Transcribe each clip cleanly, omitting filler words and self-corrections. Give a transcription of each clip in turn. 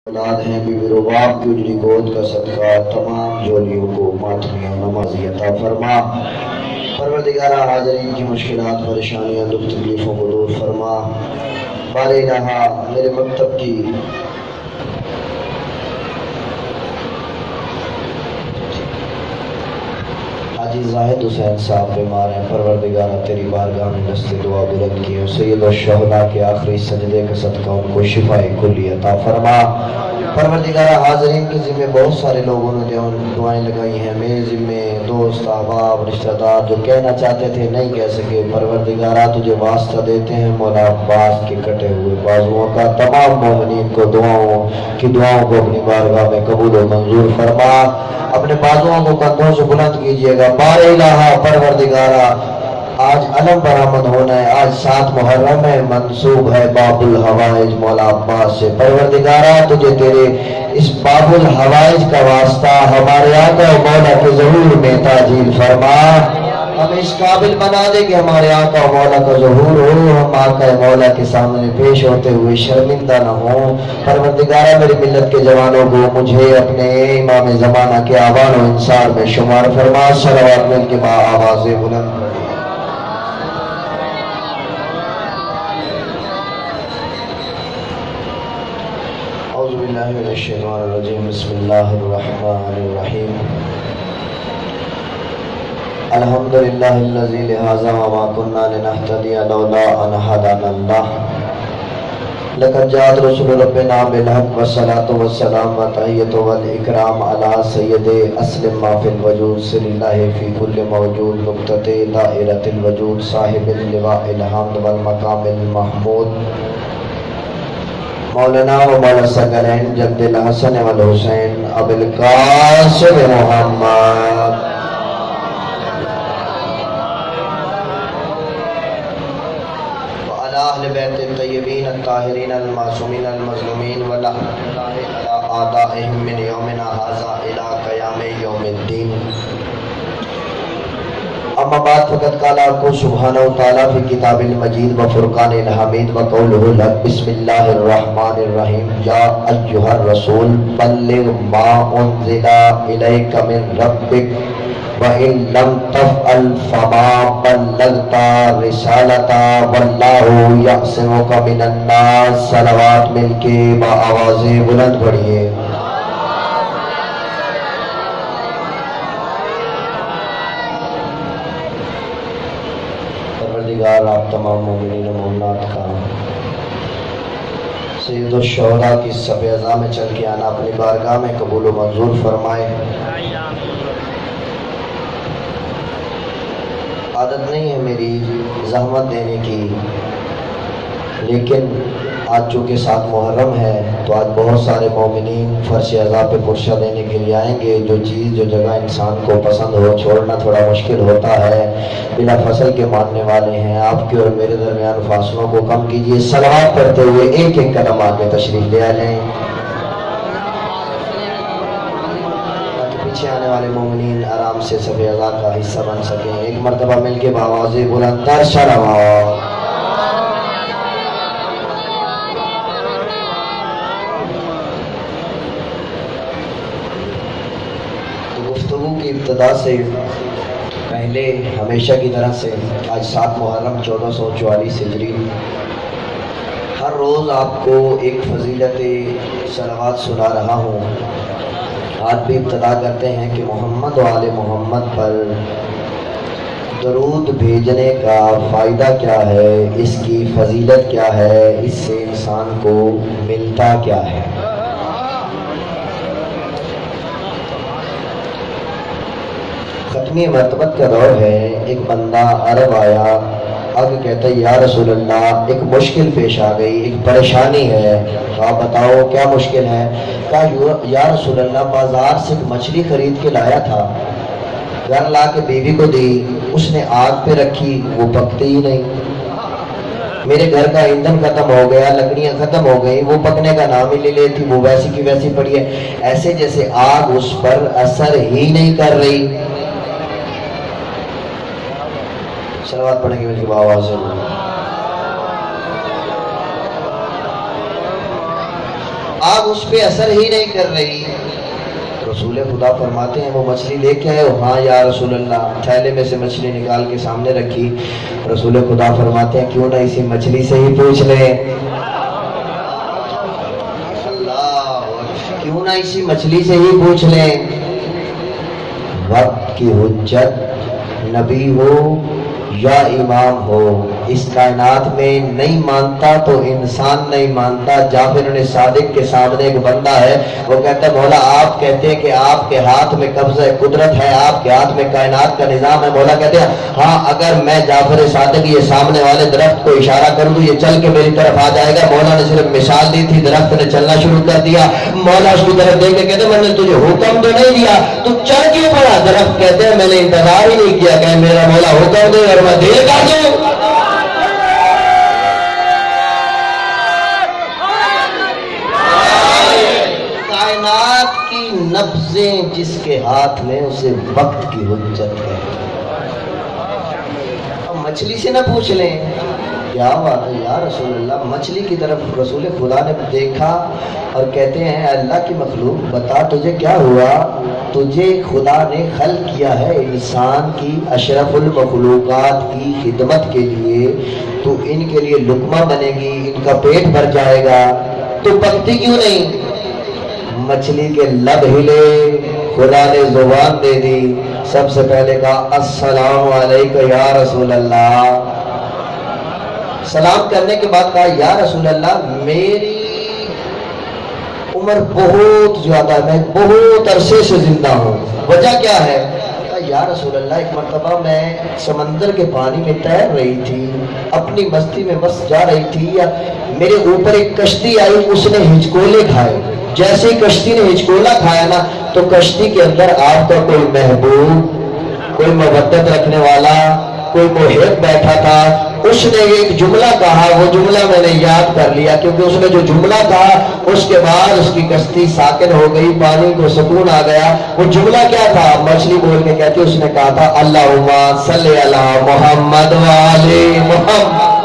اولاد ہیں بی رباب کی اجڑی گود کا صدقہ تمام جولیوں کو ماتمیوں نمازی عطا فرما۔ پروردگارہ حاضرین کی مشکلات پریشانیاں دکھ تکلیفوں کو دور فرما۔ بار الہا میرے مکتب کی حاجی زاہد حسین صاحب بیمار ہیں، پروردگارہ تیری بارگاہ میں دست دعا بلند کیے، سید الشہداء کے آخری سجدے کا صدقہ ان کو شفاء کلی عطا فرما۔ پروردگارہ حاضرین کے ذمہ بہت سارے لوگوں نے دعائیں لگائی ہیں، میرے ذمہ دوست احباب رشتہ دار جو کہنا چاہتے تھے نہیں کہہ سکے، پروردگارہ تجھے واسطہ دیتے ہیں مولا عباس کے کٹے ہوئے بازوؤں کا، تمام مومنین کو دعاؤں کو اپنی بارگاہ میں قبول و منظور فرما۔ اپنے بازوؤں کو کندھوں سے بلند کیجئے گا۔ بار الہا پروردگارہ آج علم برآمد ہونا ہے، آج 7 محرم ہے، منسوب ہے باب الحوائج مولا عباس سے۔ پروردگارہ تجھے تیرے اس باب الحوائج کا واسطہ ہمارے آقا و مولا کے ظہور میں تعجیل فرما، ہمیں اس قابل بنا دے کہ ہمارے آقا و مولا کا ظہور ہو، ہم آقا و مولا کے سامنے پیش ہوتے ہوئے شرمندہ نہ ہوں۔ پروردگارہ میری ملت کے جوانوں کو مجھے اپنے امام زمانہ کے آوان و انصار میں شمار فرما۔ صلوات مل کے با آواز بلند اعوذ باللہ من الشیطان الرجیم، بسم اللہ الرحمن الرحیم۔ الحمدللہ الذی لہذا وما کننا لنہتدی لولا ان ہدانا اللہ، لقد جاءت رسل ربنا بالحق والصلاة والسلام والتحیۃ والاکرام علی سید اسلم ما فی الوجود سر اللہ فی کل موجود نقطۃ دائرۃ الوجود صاحب اللواء الحمد والمقام المحمود مولانا و مولا ثقلین جد الحسن والحسین ابو القاسم محمد اہل بیت الطیبین الطاہرین المعصومین المظلومین ولعنۃ اللہ علی اعدائہم من یومنا ھذا الی قیام یوم الدین۔ اما بعد فقد قال کو سبحانہ وتعالی فی کتاب المجید و فرقان الحمید و قولہ الحق، بسم اللہ الرحمن الرحیم، یا ایھا الرسول بلغ ما انزل الیک من ربک وَإِن لَمْ تَفْعَلْ فَمَا بَلَّغْتَ رِسَالَتَهُ وَاللَّهُ يَعْصِمُكَ مِنَ النَّاسِ۔ صلوات مل کے با آواز بلند پڑھیے۔ پروردگار آپ تمام مومنین و مومنات کا سید الشہداء کی صف اعضاء میں چل کے آنا اپنی بارگاہ میں قبول و منظور فرمائے۔ عادت نہیں ہے میری زحمت دینے کی، لیکن آج چونکہ 7 محرم ہے تو آج بہت سارے مومنین فرش اعضاء پہ پرشہ دینے کے لیے آئیں گے۔ جو چیز جو جگہ انسان کو پسند ہو چھوڑنا تھوڑا مشکل ہوتا ہے، بلا فصل کے ماننے والے ہیں، آپ کے اور میرے درمیان فاصلوں کو کم کیجئے، صلوات پڑھتے ہوئے ایک ایک قدم آگے تشریف لے آئیں تاکہ پیچھے آنے والے مومنین آرام سے صف اعضاء کا حصہ بن سکیں۔ ایک مرتبہ مل کے بآواز بلند تر صلوات۔ گفتگو کی ابتدا سے پہلے ہمیشہ کی طرح سے آج 7 محرم 1444 ہجری، ہر روز آپ کو ایک فضیلت صلوات سنا رہا ہوں۔ آج بھی ابتدا کرتے ہیں کہ محمد و آل محمد پر درود بھیجنے کا فائدہ کیا ہے، اس کی فضیلت کیا ہے، اس سے انسان کو ملتا کیا ہے۔ ختمی مرتبت کا دور ہے، ایک بندہ عرب آیا، اب کہتا ہے یا رسول اللہ ایک مشکل پیش آ گئی، ایک پریشانی ہے، آپ بتاؤ کیا مشکل ہے؟ کہا یا رسول اللہ بازار سے ایک مچھلی خرید کے لایا تھا، گھر لا کے بیوی کو دی، اس نے آگ پہ رکھی، وہ پکتی ہی نہیں، میرے گھر کا ایندھن ختم ہو گیا، لکڑیاں ختم ہو گئی، وہ پکنے کا نام ہی لے لیتی، وہ ویسی کی ویسی پڑی ہے، ایسے جیسے آگ اس پر اثر ہی نہیں کر رہی۔ صلوات پڑھیں گے مل کے آواز سے۔ آگ اس پہ اثر ہی نہیں کر رہی. رسول خدا فرماتے ہیں وہ مچھلی لے کے آئے ہو؟ ہاں یا رسول اللہ. تھیلے میں سے مچھلی نکال کے سامنے رکھی. رسول خدا فرماتے ہیں کیوں نہ اسی مچھلی سے ہی پوچھ لیں. کیوں نہ اسی مچھلی سے ہی پوچھ لیں. وقت کی حجت نبی ہو یا امام ہو اس کائنات میں نہیں مانتا تو انسان نہیں مانتا. جعفر بن صادق کے سامنے ایک بندہ ہے، وہ کہتا ہے مولا آپ کہتے ہیں کہ آپ کے ہاتھ میں قبضہ قدرت ہے، آپ کے ہاتھ میں کائنات کا نظام ہے. مولا کہتے ہیں ہاں اگر میں جعفر صادق یہ سامنے والے درخت کو اشارہ کروں تو یہ چل کے میری طرف آ جائے گا. مولا نے صرف مثال دی تھی، درخت نے چلنا شروع کر دیا. مولا اس کی طرف دیکھ کے کہتے میں نے تجھے حکم تو نہیں دیا، تو چل کیوں پڑا؟ درخت کہتے ہیں میں نے انتظار ہی نہیں کیا کہ میرا مولا حکم دے اور میں دیر کر دوں. کائنات کی نبضیں جس کے ہاتھ میں اسے وقت کی حجت ہے. مچھلی سے نہ پوچھ لیں. کیا بات ہے یا رسول اللہ. مچھلی کی طرف رسول خدا نے دیکھا اور کہتے ہیں اللہ کی مخلوق بتا تجھے کیا ہوا؟ تجھے خدا نے خلق کیا ہے انسان کی اشرف المخلوقات کی خدمت کے لیے، تو ان کے لیے لقمہ بنے گی، ان کا پیٹ بھر جائے گا، تو پکتی کیوں نہیں؟ مچھلی کے لب ہلے، خدا نے زبان دے دی. سب سے پہلے کہا السلام علیکم یا رسول اللہ. سلام کرنے کے بعد کہا یا رسول اللہ میری عمر بہت زیادہ ہے، میں بہت عرصے سے زندہ ہوں، وجہ کیا ہے؟ یا رسول اللہ ایک مرتبہ میں سمندر کے پانی میں تیر رہی تھی، اپنی مستی میں بس جا رہی تھی، یا میرے اوپر ایک کشتی آئی، اس نے ہچکولے کھائے. جیسے کشتی نے ہچکولا کھایا نا تو کشتی کے اندر آپ کا کوئی محبوب، کوئی محبت رکھنے والا، کوئی محب بیٹھا تھا. اس نے ایک جملہ کہا، وہ جملہ میں نے یاد کر لیا کیونکہ اس نے جو جملہ کہا اس کے بعد اس کی کشتی ساکن ہو گئی، پانی کو سکون آ گیا. وہ جملہ کیا تھا؟ مچھلی بول کے کہتی اس نے کہا تھا اللہم صلی علی محمد وآلِ محمد.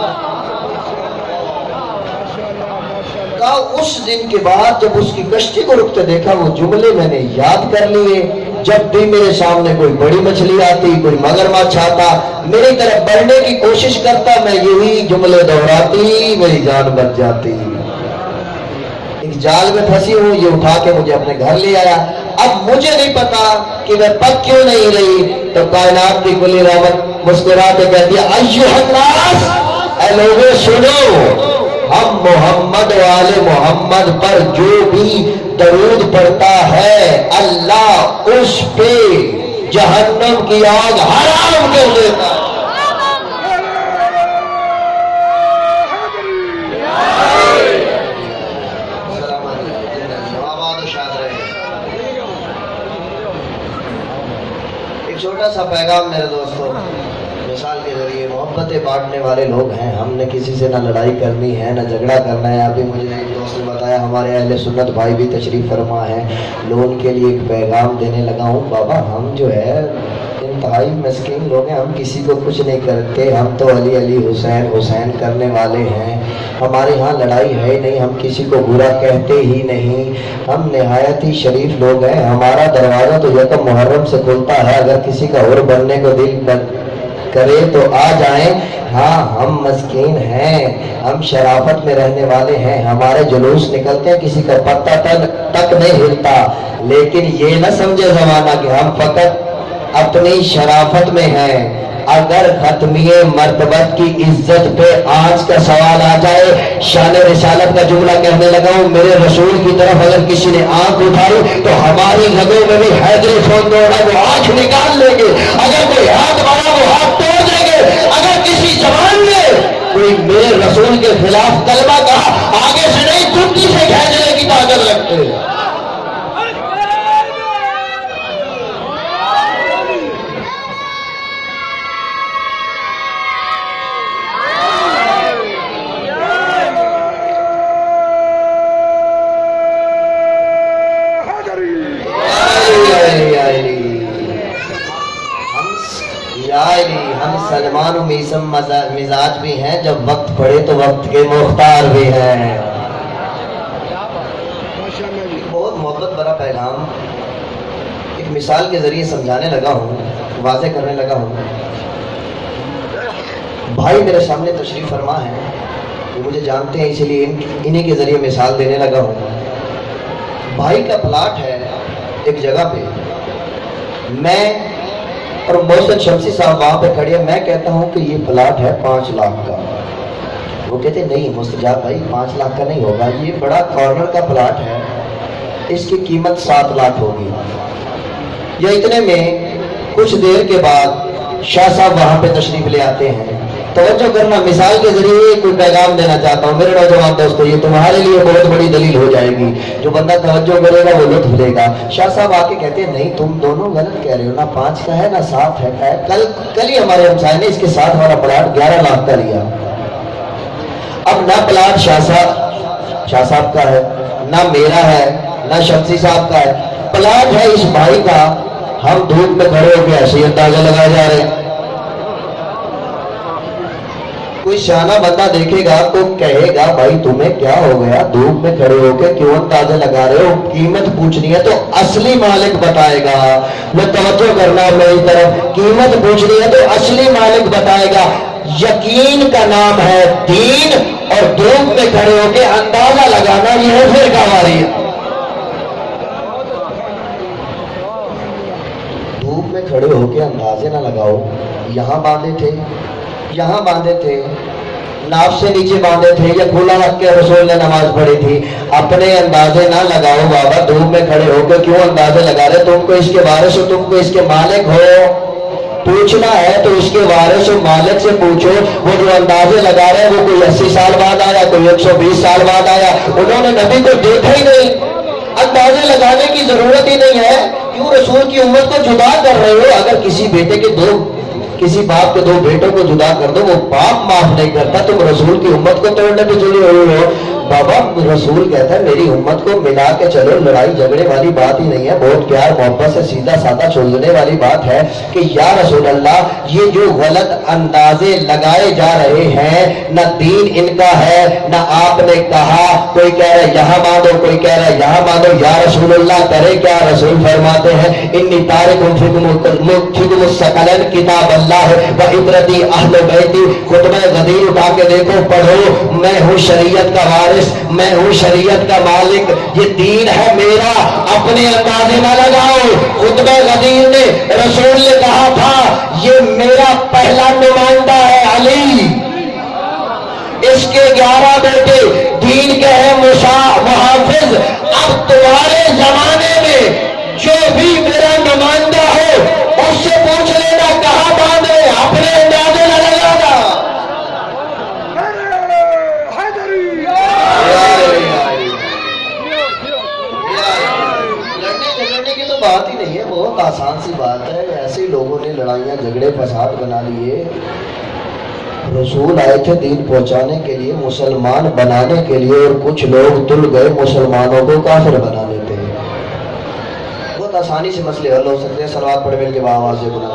اس دن کے بعد جب اس کی کشتی کو رکتے دیکھا وہ جملے میں نے یاد کر لیے. جب بھی میرے سامنے کوئی بڑی مچھلی آتی، کوئی مگرمچھ آتا، میری طرف بڑھنے کی کوشش کرتا، میں یہی جملے دہراتی، میری جان بچ جاتی. ایک جال میں پھنسی ہوں، یہ اٹھا کے مجھے اپنے گھر لے آیا. اب مجھے نہیں پتا کہ میں پک کیوں نہیں رہی. تو کائنات کی کلی رحمت مسکرا کے کہتی ہے ایھا الناس، اے لوگوں سنو، ہم محمد والے محمد پر جو بھی درود پڑتا ہے اللہ اس پہ جہنم کی آگ حرام کر دیتا ہے. ایک چھوٹا سا پیغام میرے دوستوں، مثال کے ذریعے محبتیں بانٹنے والے لوگ ہیں. ہم نے کسی سے نہ لڑائی کرنی ہے نہ جھگڑا کرنا ہے. ابھی مجھے ایک دوست نے بتایا ہمارے اہل سنت بھائی بھی تشریف فرما ہیں، لوگ ان کے لیے ایک پیغام دینے لگا ہوں. بابا ہم جو ہے انتہائی مسکین لوگ ہیں، ہم کسی کو کچھ نہیں کرتے، ہم تو علی علی حسین حسین کرنے والے ہیں. ہمارے ہاں لڑائی ہے نہیں، ہم کسی کو برا کہتے ہی نہیں، ہم نہایت ہی شریف لوگ ہیں. ہمارا دروازہ تو یکم محرم سے کھلتا ہے، اگر کسی کا اور بننے کو دل کرے تو آ جائیں. ہاں ہم مسکین ہیں، ہم شرافت میں رہنے والے ہیں، ہمارے جلوس نکلتے ہیں، کسی کا پتہ تک نہیں ہلتا. لیکن یہ نہ سمجھے زمانہ کہ ہم فقط اپنی شرافت میں ہیں. اگر ختمیہ مرتبت کی عزت پہ آج کا سوال آ جائے، شان رسالت کا جملہ کہنے لگا ہوں، میرے رسول کی طرف اگر کسی نے آنکھ اٹھائی تو ہماری رگوں میں بھی حیدری خون دوڑا، وہ آنکھ نکال لیں گے. اگر کوئی ہاتھ بڑھا وہ ہاتھ توڑ دیں گے. اگر کسی جوان نے کوئی میرے رسول کے خلاف کلمہ کہا، آگے سے نہیں کتی سے کھینچنے کی طاقت رکھتے ہیں. ہم سلمان و میسم مزاج بھی ہیں، جب وقت پڑے تو وقت کے مختار بھی ہیں. بہت محبت بھرا پیغام ایک مثال کے ذریعے سمجھانے لگا ہوں، واضح کرنے لگا ہوں۔ بھائی میرے سامنے تشریف فرما ہے، وہ مجھے جانتے ہیں، اسی لیے انہی کے ذریعے مثال دینے لگا ہوں۔ بھائی کا پلاٹ ہے ایک جگہ پہ، میں اور محسن شمسی صاحب وہاں پہ کھڑے ہیں، میں کہتا ہوں کہ یہ پلاٹ ہے 5 لاکھ کا، وہ کہتے ہیں نہیں مستجاب بھائی 5 لاکھ کا نہیں ہوگا، یہ بڑا کارنر کا پلاٹ ہے، اس کی قیمت 7 لاکھ ہوگی۔ یا اتنے میں کچھ دیر کے بعد شاہ صاحب وہاں پہ تشریف لے آتے ہیں۔ توجہ کرنا، مثال کے ذریعے کوئی پیغام دینا چاہتا ہوں میرے نوجوان دوستو، یہ تمہارے لیے بہت بڑی دلیل ہو جائے گی، جو بندہ توجہ کرے گا وہ لطف لے گا۔ شاہ صاحب آ کے کہتے ہیں نہیں تم دونوں غلط کہہ رہے ہو، نہ 5 کا ہے نہ 7 ہے، کل ہی ہمارے ہمسائے نے اس کے ساتھ ہمارا پلاٹ 11 لاکھ کا لیا۔ اب نہ پلاٹ شاہ صاحب کا ہے، نہ میرا ہے، نہ شمسی صاحب کا ہے، پلاٹ ہے اس بھائی کا۔ ہم دھوپ میں کھڑے ہو کے ایسے اندازہ لگائے جا رہے ہیں۔ کوئی شانہ بندہ دیکھے گا تو کہے گا بھائی تمہیں کیا ہو گیا، دھوپ میں کھڑے ہو کے کیوں اندازہ لگا رہے ہو، قیمت پوچھنی ہے تو اصلی مالک بتائے گا۔ میں توجہ کرنا میری طرف، قیمت پوچھنی ہے تو اصلی مالک بتائے گا۔ یقین کا نام ہے دین، اور دھوپ میں کھڑے ہو کے اندازہ لگانا یہ ہے فرقہ واریت۔ دھوپ میں کھڑے ہو کے اندازے نہ لگاؤ، یہاں باندھے تھے، ناف سے نیچے باندھے تھے یا کھلا رکھ کے رسول نے نماز پڑھی تھی، اپنے اندازے نہ لگاؤ بابا۔ دھوپ میں کھڑے ہو کے کیوں اندازے لگا رہے، تم کو اس کے وارث ہو، تم کو اس کے مالک ہو، پوچھنا ہے تو اس کے وارث و مالک سے پوچھو۔ وہ جو اندازے لگا رہے ہیں وہ کوئی 80 سال بعد آیا، کوئی 120 سال بعد آیا، انہوں نے نبی کو دیکھا ہی نہیں، اندازے لگانے کی ضرورت ہی نہیں ہے۔ کیوں رسول کی امت کو جدا کر رہے ہو؟ اگر کسی باپ کے 2 بیٹوں کو جدا کر دو، وہ باپ معاف نہیں کرتا، تم رسول کی امت کو توڑنے پہ جڑے ہوئے ہو۔ بابا رسول کہتا ہے میری امت کو ملا کے چلو، لڑائی جھگڑے والی بات ہی نہیں ہے، بہت پیار محبت سے سیدھا سادہ سوچنے والی بات ہے کہ یا رسول اللہ یہ جو غلط اندازے لگائے جا رہے ہیں نہ دین ان کا ہے نہ آپ نے کہا، کوئی کہہ رہا ہے یہاں باندھو، کوئی کہہ رہا ہے یہاں باندھو، یا رسول اللہ کرے کیا؟ رسول فرماتے ہیں انی تارکم فیکم الثقلین کتاب اللہ و عبرتی اہل بیتی۔ خطبہ غدیر اٹھا کے دیکھو، پڑھو، میں ہوں شریعت کا وارث، میں ہوں شریعت کا مالک، یہ دین ہے میرا، اپنے اندازے نہ لگاؤ۔ خطبہ غدیر نے رسول نے کہا تھا یہ میرا پہلا نمائندہ ہے علی، اس کے 11 بیٹے دین کے ہیں محافظ، اب تمہارے زمانے میں جو بھی میرا نمائندہ ہو اس سے پوچھ لینا کہاں باندھے، اپنے اندازے نہ لگانا۔ لڑنے کی تو بات ہی نہیں ہے، بہت آسان سی بات ہے، ایسے لوگوں نے لڑائیاں جھگڑے فساد بنا لیے۔ رسول آئے تھے دین پہنچانے کے لیے، مسلمان بنانے کے لیے، اور کچھ لوگ تل گئے مسلمانوں کو کافر بنا لیتے ہیں۔ بہت آسانی سے مسئلے حل ہو سکتے ہیں، صلوات پڑھ مل کے آواز سے بنا۔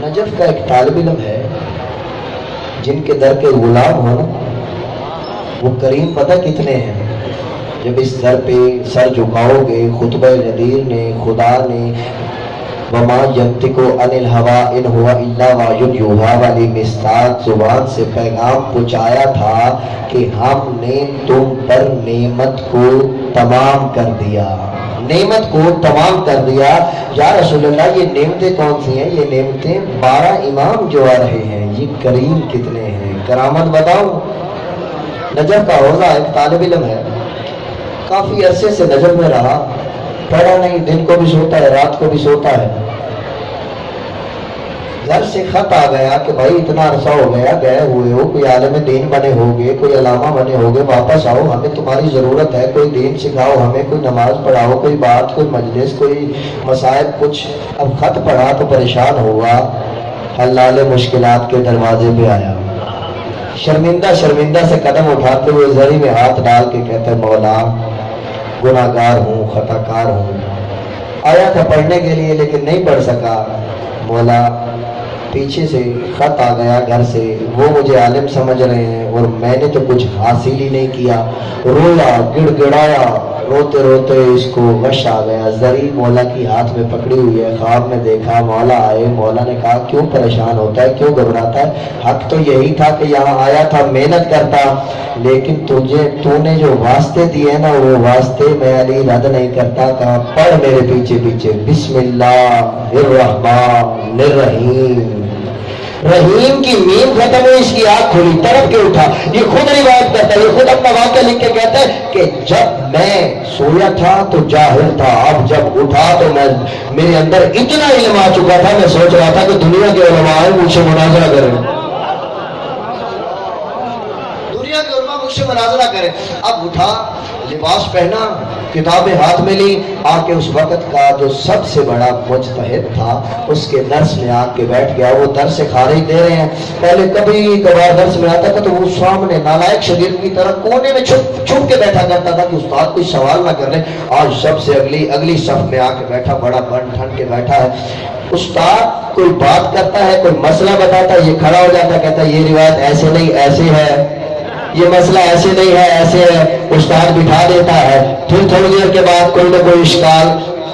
نجف کا ایک طالب علم ہے، جن کے در کے غلام ہو نا وہ کریم پتہ کتنے ہیں۔ جب اس در پہ سر جھکاؤ گے، خطبہ غدیر نے، خدا نے وما ینطق عن الہویٰ ان ہوا الا وحی یوحیٰ والی مصداق زبان سے پیغام پہنچایا تھا کہ ہم نے تم پر نعمت کو تمام کر دیا، نعمت کو تمام کر دیا۔ یا رسول اللہ یہ نعمتیں کون سی ہیں؟ یہ نعمتیں 12 امام جو آ رہے ہیں، یہ کریم کتنے ہیں؟ کرامت بتاؤ۔ نجف کا حوضہ ایک طالب علم ہے، کافی عرصے سے نجف میں رہا، پڑھا نہیں، دن کو بھی سوتا ہے رات کو بھی سوتا ہے۔ گھر سے خط آ گیا کہ بھائی اتنا عرصہ ہو گیا گئے ہوئے ہو، کوئی عالم دین بنے ہوگے، کوئی علامہ بنے ہوگے، واپس آؤ، ہمیں تمہاری ضرورت ہے، کوئی دین سکھاؤ ہمیں، کوئی نماز پڑھاؤ، کوئی بات، کوئی مجلس، کوئی مسائل کچھ۔ اب خط پڑھا تو پریشان ہوا، حلال مشکلات کے دروازے پہ آیا، شرمندہ سے قدم اٹھاتے ہوئے زری میں ہاتھ ڈال کے کہتے ہیں مولا گناہگار ہوں، خطا کار ہوں، آیا تھا پڑھنے کے لیے لیکن نہیں پڑھ سکا، مولا پیچھے سے خط آ گیا گھر سے، وہ مجھے عالم سمجھ رہے ہیں اور میں نے تو کچھ حاصل ہی نہیں کیا۔ رویا، گڑ گڑایا، روتے روتے اس کو وش آ گیا۔ زری مولا کی ہاتھ میں پکڑی ہوئی ہے، خواب میں دیکھا مولا آئے۔ مولا نے کہا کیوں پریشان ہوتا ہے، کیوں گھبراتا ہے؟ حق تو یہی تھا کہ یہاں آیا تھا، محنت کرتا، لیکن تو نے جو واسطے دیے نا وہ واسطے میں علی رد نہیں کرتا۔ کہا پڑھ میرے پیچھے پیچھے، بسم اللہ الرحمن الرحیم۔ رحیم کی میم ختم ہوئی، اس کی آنکھ کھلی، طرف کے اٹھا۔ یہ خود روایت کرتا ہے، یہ خود اپنا واقعہ لکھ کے کہتا ہے کہ جب میں سویا تھا تو جاہل تھا، اب جب اٹھا تو میرے اندر اتنا علم آ چکا تھا، میں سوچ رہا تھا کہ دنیا کے علماء مجھ سے مناظرہ کریں، دنیا کے علماء مجھ سے مناظرہ کریں۔ اب اٹھا، لباس پہنا، کتابیں ہاتھ میں لی، آ کے اس وقت کا جو سب سے بڑا مجتہد تھا اس کے درس میں آ کے بیٹھ گیا۔ وہ درس خارج دے رہے ہیں، پہلے کبھی کبھار درس میں آتا تھا تو وہ سامنے نالائق شاگرد کی طرح کونے میں چھپ کے بیٹھا کرتا تھا کہ استاد کوئی سوال نہ کر لے۔ آج سب سے اگلی صف میں آ کے بیٹھا، بڑا بن ٹھن کے بیٹھا ہے۔ استاد کوئی بات کرتا ہے، کوئی مسئلہ بتاتا ہے، یہ کھڑا ہو جاتا ہے، کہتا ہے یہ روایت ایسے نہیں ایسے ہے، یہ مسئلہ ایسے نہیں ہے ایسے ہے، استاد بٹھا دیتا ہے۔ پھر تھوڑی دیر کے بعد کوئی نہ کوئی اشکال،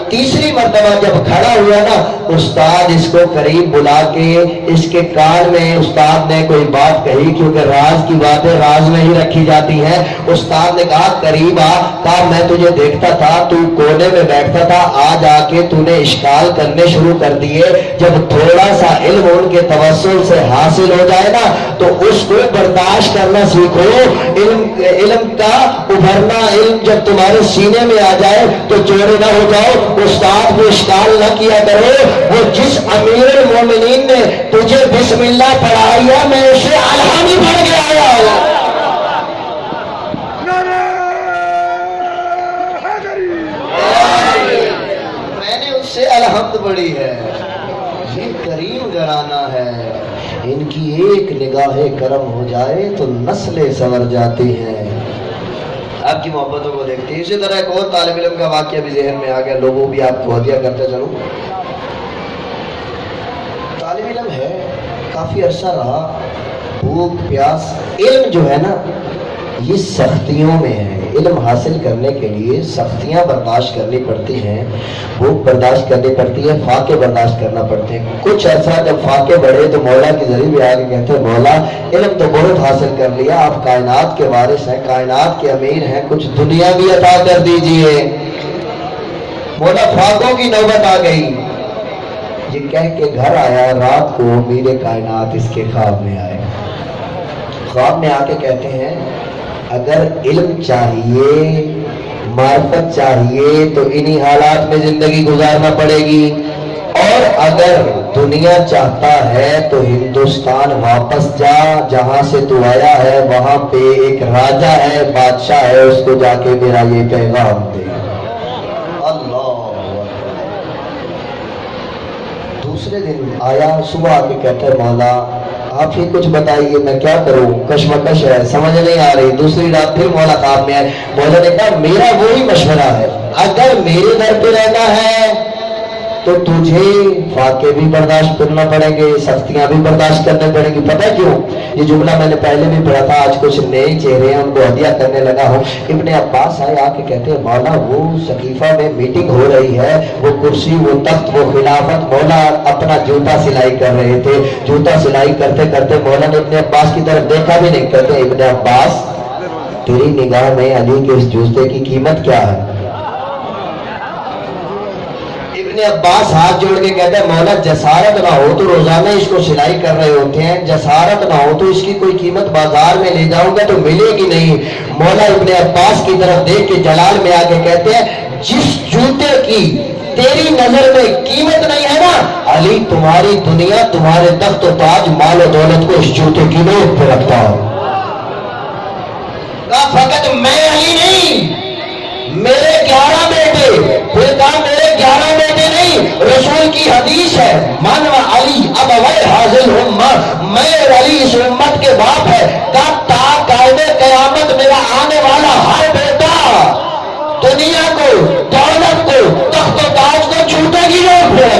تیسری مرتبہ جب کھڑا ہوا نا، استاد اس کو قریب بلا کے اس کے کان میں استاد نے کوئی بات کہی، کیونکہ راز کی باتیں راز میں ہی رکھی جاتی ہیں۔ استاد نے کہا قریب آ، کہا میں تجھے دیکھتا تھا تو کونے میں بیٹھتا تھا، آج آ کے تو نے اشکال کرنے شروع کر دیے۔ جب تھوڑا سا علم ان کے توسل سے حاصل ہو جائے نا تو اس کو برداشت کرنا سیکھو۔ علم کا ابھرنا، علم جب تمہارے سینے میں آ جائے تو چورے نہ ہو جاؤ۔ استاد کو اشکال نہ کیا کرو، وہ جس امیر المومنین نے تجھے بسم اللہ پڑھائی ہے میں اسے الحمد پڑھ کے آیا ہوں۔ میں نے اس سے الحمد پڑھی ہے۔ یہ کریم گھرانہ ہے، ان کی ایک نگاہ کرم ہو جائے تو نسلیں سنور جاتی ہیں۔ آپ کی محبتوں کو دیکھتے ہیں۔ اسی طرح ایک اور طالب علم کا واقعہ بھی ذہن میں آ گیا، لوگوں بھی آپ کو ہدیہ کرتے چلوں۔ طالب علم ہے، کافی عرصہ رہا، بھوک پیاس، علم جو ہے نا یہ سختیوں میں ہے۔ علم حاصل کرنے کے لیے سختیاں برداشت کرنی پڑتی ہیں، بھوک برداشت کرنی پڑتی ہے، فاقے برداشت کرنا پڑتے ہیں۔ کچھ عرصہ جب فاقے بڑھے تو مولا کی ذریعے بھی آگے کہتے ہیں مولا علم تو بہت حاصل کر لیا، آپ کائنات کے وارث ہیں، کائنات کے امیر ہیں، کچھ دنیا بھی عطا کر دیجئے۔ مولا فاقوں کی نوبت آ گئی، یہ کہہ کے گھر آیا، رات کو میرے کائنات اس کے خواب میں آئے۔ خواب میں آ کے کہتے ہیں اگر علم چاہیے، معرفت چاہیے تو انہی حالات میں زندگی گزارنا پڑے گی، اور اگر دنیا چاہتا ہے تو ہندوستان واپس جا، جہاں سے تو آیا ہے وہاں پہ ایک راجہ ہے، بادشاہ ہے، اس کو جا کے میرا یہ پیغام دے۔ اللہ دوسرے دن آیا، صبح آ کے کہتے ہیں مولا آپ ہی کچھ بتائیے میں کیا کروں، کشمکش ہے، سمجھ نہیں آ رہی۔ دوسری رات پھر مولا خواب میں آئے، مولا نے کہا میرا وہی مشورہ ہے، اگر میرے در پہ رہنا ہے تو تجھے فاقے بھی برداشت کرنا پڑیں گے، سختیاں بھی برداشت کرنے پڑیں گی۔ پتہ کیوں؟ یہ جملہ میں نے پہلے بھی پڑھا تھا، آج کچھ نئے چہرے ہیں ان کو ہدیہ کرنے لگا ہوں۔ ابن عباس آئے، آ کے کہتے ہیں مولا وہ سقیفہ میں میٹنگ ہو رہی ہے، وہ کرسی، وہ تخت، وہ خلافت، مولا اپنا جوتا سلائی کر رہے تھے، جوتا سلائی کرتے کرتے مولا نے ابن عباس کی طرف دیکھا بھی نہیں، کہتے ہیں ابن عباس تیری نگاہ میں علی کے اس جوتے کی قیمت کیا ہے؟ ابن عباس ہاتھ جوڑ کے کہتے ہیں مولا جسارت نہ ہو تو روزانہ اس کو سلائی کر رہے ہوتے ہیں، جسارت نہ ہو تو اس کی کوئی قیمت بازار میں لے جاؤں گا تو ملے گی نہیں۔ مولا ابن عباس کی طرف دیکھ کے جلال میں آ کے کہتے ہیں جس جوتے کی تیری نظر میں قیمت نہیں ہے نا، علی تمہاری دنیا، تمہارے تخت و تاج، مال و دولت کو اس جوتے کی نوک پہ رکھتا ہوں۔ کہا فقط میں علی نہیں، میرے 11 بیٹے، پھر کہا میرے 11 بیٹے نہیں، رسول کی حدیث ہے من و علی ابوائے حاضر امہ، میں اور علی اس امت کے باپ ہے۔ کہا تا قائم قیامت میرا آنے والا ہر بیٹا دنیا کو، دولت کو، تخت و تاج کو چھوٹے گی لوگ پھر۔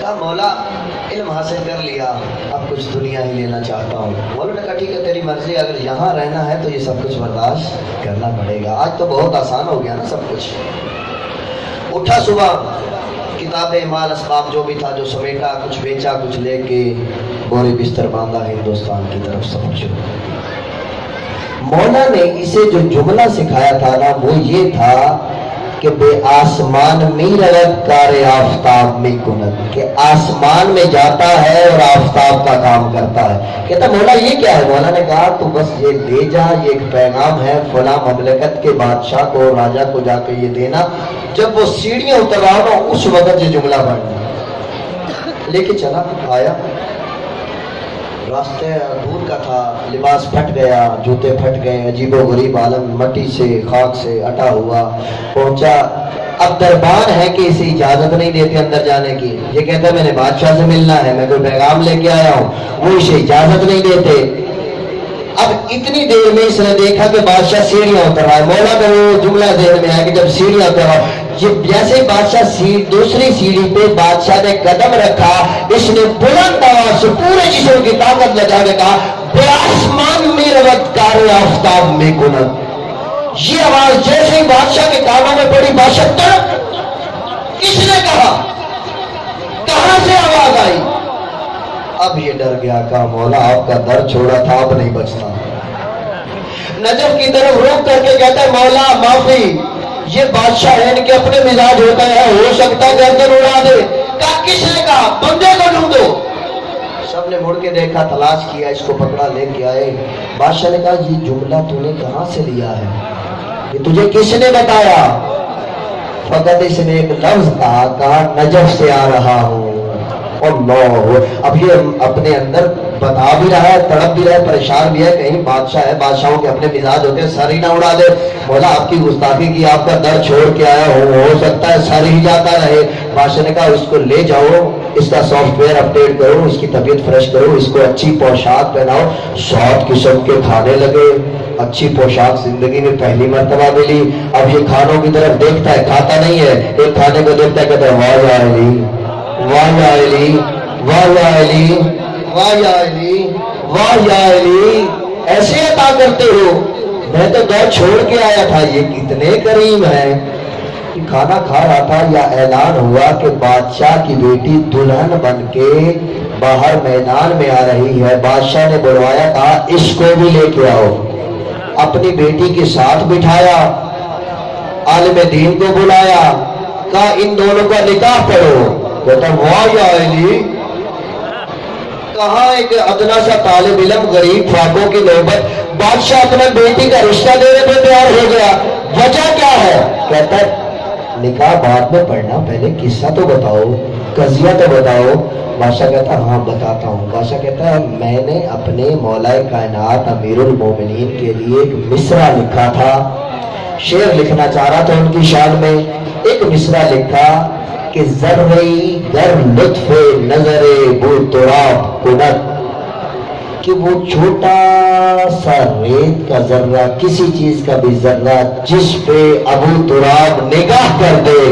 کہا مولا علم حاصل کر لیا, اب کچھ دنیا ہی لینا چاہتا ہوں. مولا نے کہا ٹھیک ہے تیری مرضی, اگر یہاں رہنا ہے تو یہ سب کچھ برداشت کرنا پڑے گا. آج تو بہت آسان ہو گیا نا سب کچھ. اٹھا صبح, کتابیں مال اسباب جو بھی تھا جو سمیٹا, کچھ بیچا, کچھ لے کے بورے بستر باندھا, ہندوستان کی طرف سمجھو. مولا نے اسے جو جملہ سکھایا تھا نا وہ یہ تھا کہ بے آسمان میں رغد کار آفتاب میں کنت, کہ آسمان میں جاتا ہے اور آفتاب کا کام کرتا ہے. کہتا مولا یہ کیا ہے؟ مولا نے کہا تو بس یہ لے جا, یہ ایک پیغام ہے فلاں مملکت کے بادشاہ کو, راجہ کو جا کے یہ دینا, جب وہ سیڑھیاں اتر رہا ہو اس وقت یہ جملہ پڑھنا. لے کے چلا, آیا, راستے دور کا تھا, لباس پھٹ گیا, جوتے پھٹ گئے, عجیب و غریب عالم, مٹی سے خاک سے اٹا ہوا. پہنچا, اب دربان ہے کہ اسے اجازت نہیں دیتے اندر جانے کی. یہ کہتا ہے میں نے بادشاہ سے ملنا ہے, میں کوئی پیغام لے کے آیا ہوں, وہ اسے اجازت نہیں دیتے. اب اتنی دیر میں اس نے دیکھا کہ بادشاہ سیڑھیاں اتر رہا ہے. مولا کا وہ جملہ ذہن میں آیا کہ جب سیڑھیاں اتر رہا ہے, جیسے ہی بادشاہ دوسری سیڑھی پہ بادشاہ نے قدم رکھا, اس نے بلند آواز سے پورے جسم کی طاقت لگا کے کہا بے آسمان میں رغد کار آفتاب میں کنت. یہ آواز جیسے ہی بادشاہ کے کانوں میں پڑی, بادشاہ تڑپ. کس نے کہا, کہاں سے آواز آئی؟ اب یہ ڈر گیا, کہا مولا آپ کا در چھوڑا تھا, اب نہیں بچتا. نجف کی طرف روک کر کے کہتا ہے مولا معافی, یہ بادشاہ ہے ان کے اپنے مزاج ہوتا ہے, ہو سکتا ہے گردن اڑا دے. کہا کس نے کہا, بندے کو ڈھونڈو. سب نے مڑ کے دیکھا, تلاش کیا, اس کو پکڑا, لے کے آئے. بادشاہ نے کہا یہ جملہ تو نے کہاں سے لیا ہے, یہ تجھے کس نے بتایا؟ فقط اس نے ایک لفظ کہا نجف سے آ رہا ہوں. اللہ, اب یہ اپنے اندر بتا بھی رہا ہے, تڑپ بھی رہا ہے, پریشان بھی ہے, کہیں بادشاہ ہے, بادشاہوں کے اپنے مزاج ہوتے ہیں, سر ہی نہ اڑا دے. مولا آپ کی گستاخی کی, آپ کا در چھوڑ کے آیا ہو سکتا ہے سر ہی جاتا رہے. بادشاہ نے کہا اس کو لے جاؤ, اس کا سافٹ ویئر اپڈیٹ کرو, اس کی طبیعت فریش کرو, اس کو اچھی پوشاک پہناؤ. 7 قسم کے کھانے لگے, اچھی پوشاک زندگی میں پہلی مرتبہ ملی. اب یہ کھانوں کی طرف دیکھتا ہے, کھاتا نہیں ہے, ایک کھانے کو دیکھتا ہے, کہتا ہے واہ یا علی, واہ یا علی, واہ یا علی, واہ یا علی, واہ یا علی, ایسے عطا کرتے ہو, میں تو دور چھوڑ کے آیا تھا. یہ کتنے کریم ہیں. کھانا کھا رہا تھا, یا اعلان ہوا کہ بادشاہ کی بیٹی دلہن بن کے باہر میدان میں آ رہی ہے. بادشاہ نے بلوایا, کہا اس کو بھی لے کے آؤ. اپنی بیٹی کے ساتھ بٹھایا, عالم دین کو بلایا, کہا ان دونوں کا نکاح پڑھو. کہتا واہ یا علی, کہاں ایک ادنا سا طالب علم غریب خوابوں کی نوبت, بادشاہ اپنے بیٹی کا رشتہ دینے پہ تیار ہو گیا, وجہ کیا ہے؟ کہتا ہے نکاح بعد میں پڑھنا, پہلے قصہ تو بتاؤ, قضیہ تو بتاؤ. بادشاہ کہتا ہاں بتاتا ہوں. بادشاہ کہتا ہے میں نے اپنے مولا کائنات امیر المومنین کے لیے ایک مصرع لکھا تھا, شعر لکھنا چاہ رہا تھا ان کی شان میں. ایک مصرع لکھا کہ ذرہی گر لطف نظر بو تراب کنت, کہ وہ چھوٹا سا ریت کا ذرہ, کسی چیز کا بھی ذرہ جس پہ ابو تراب نگاہ کر دے.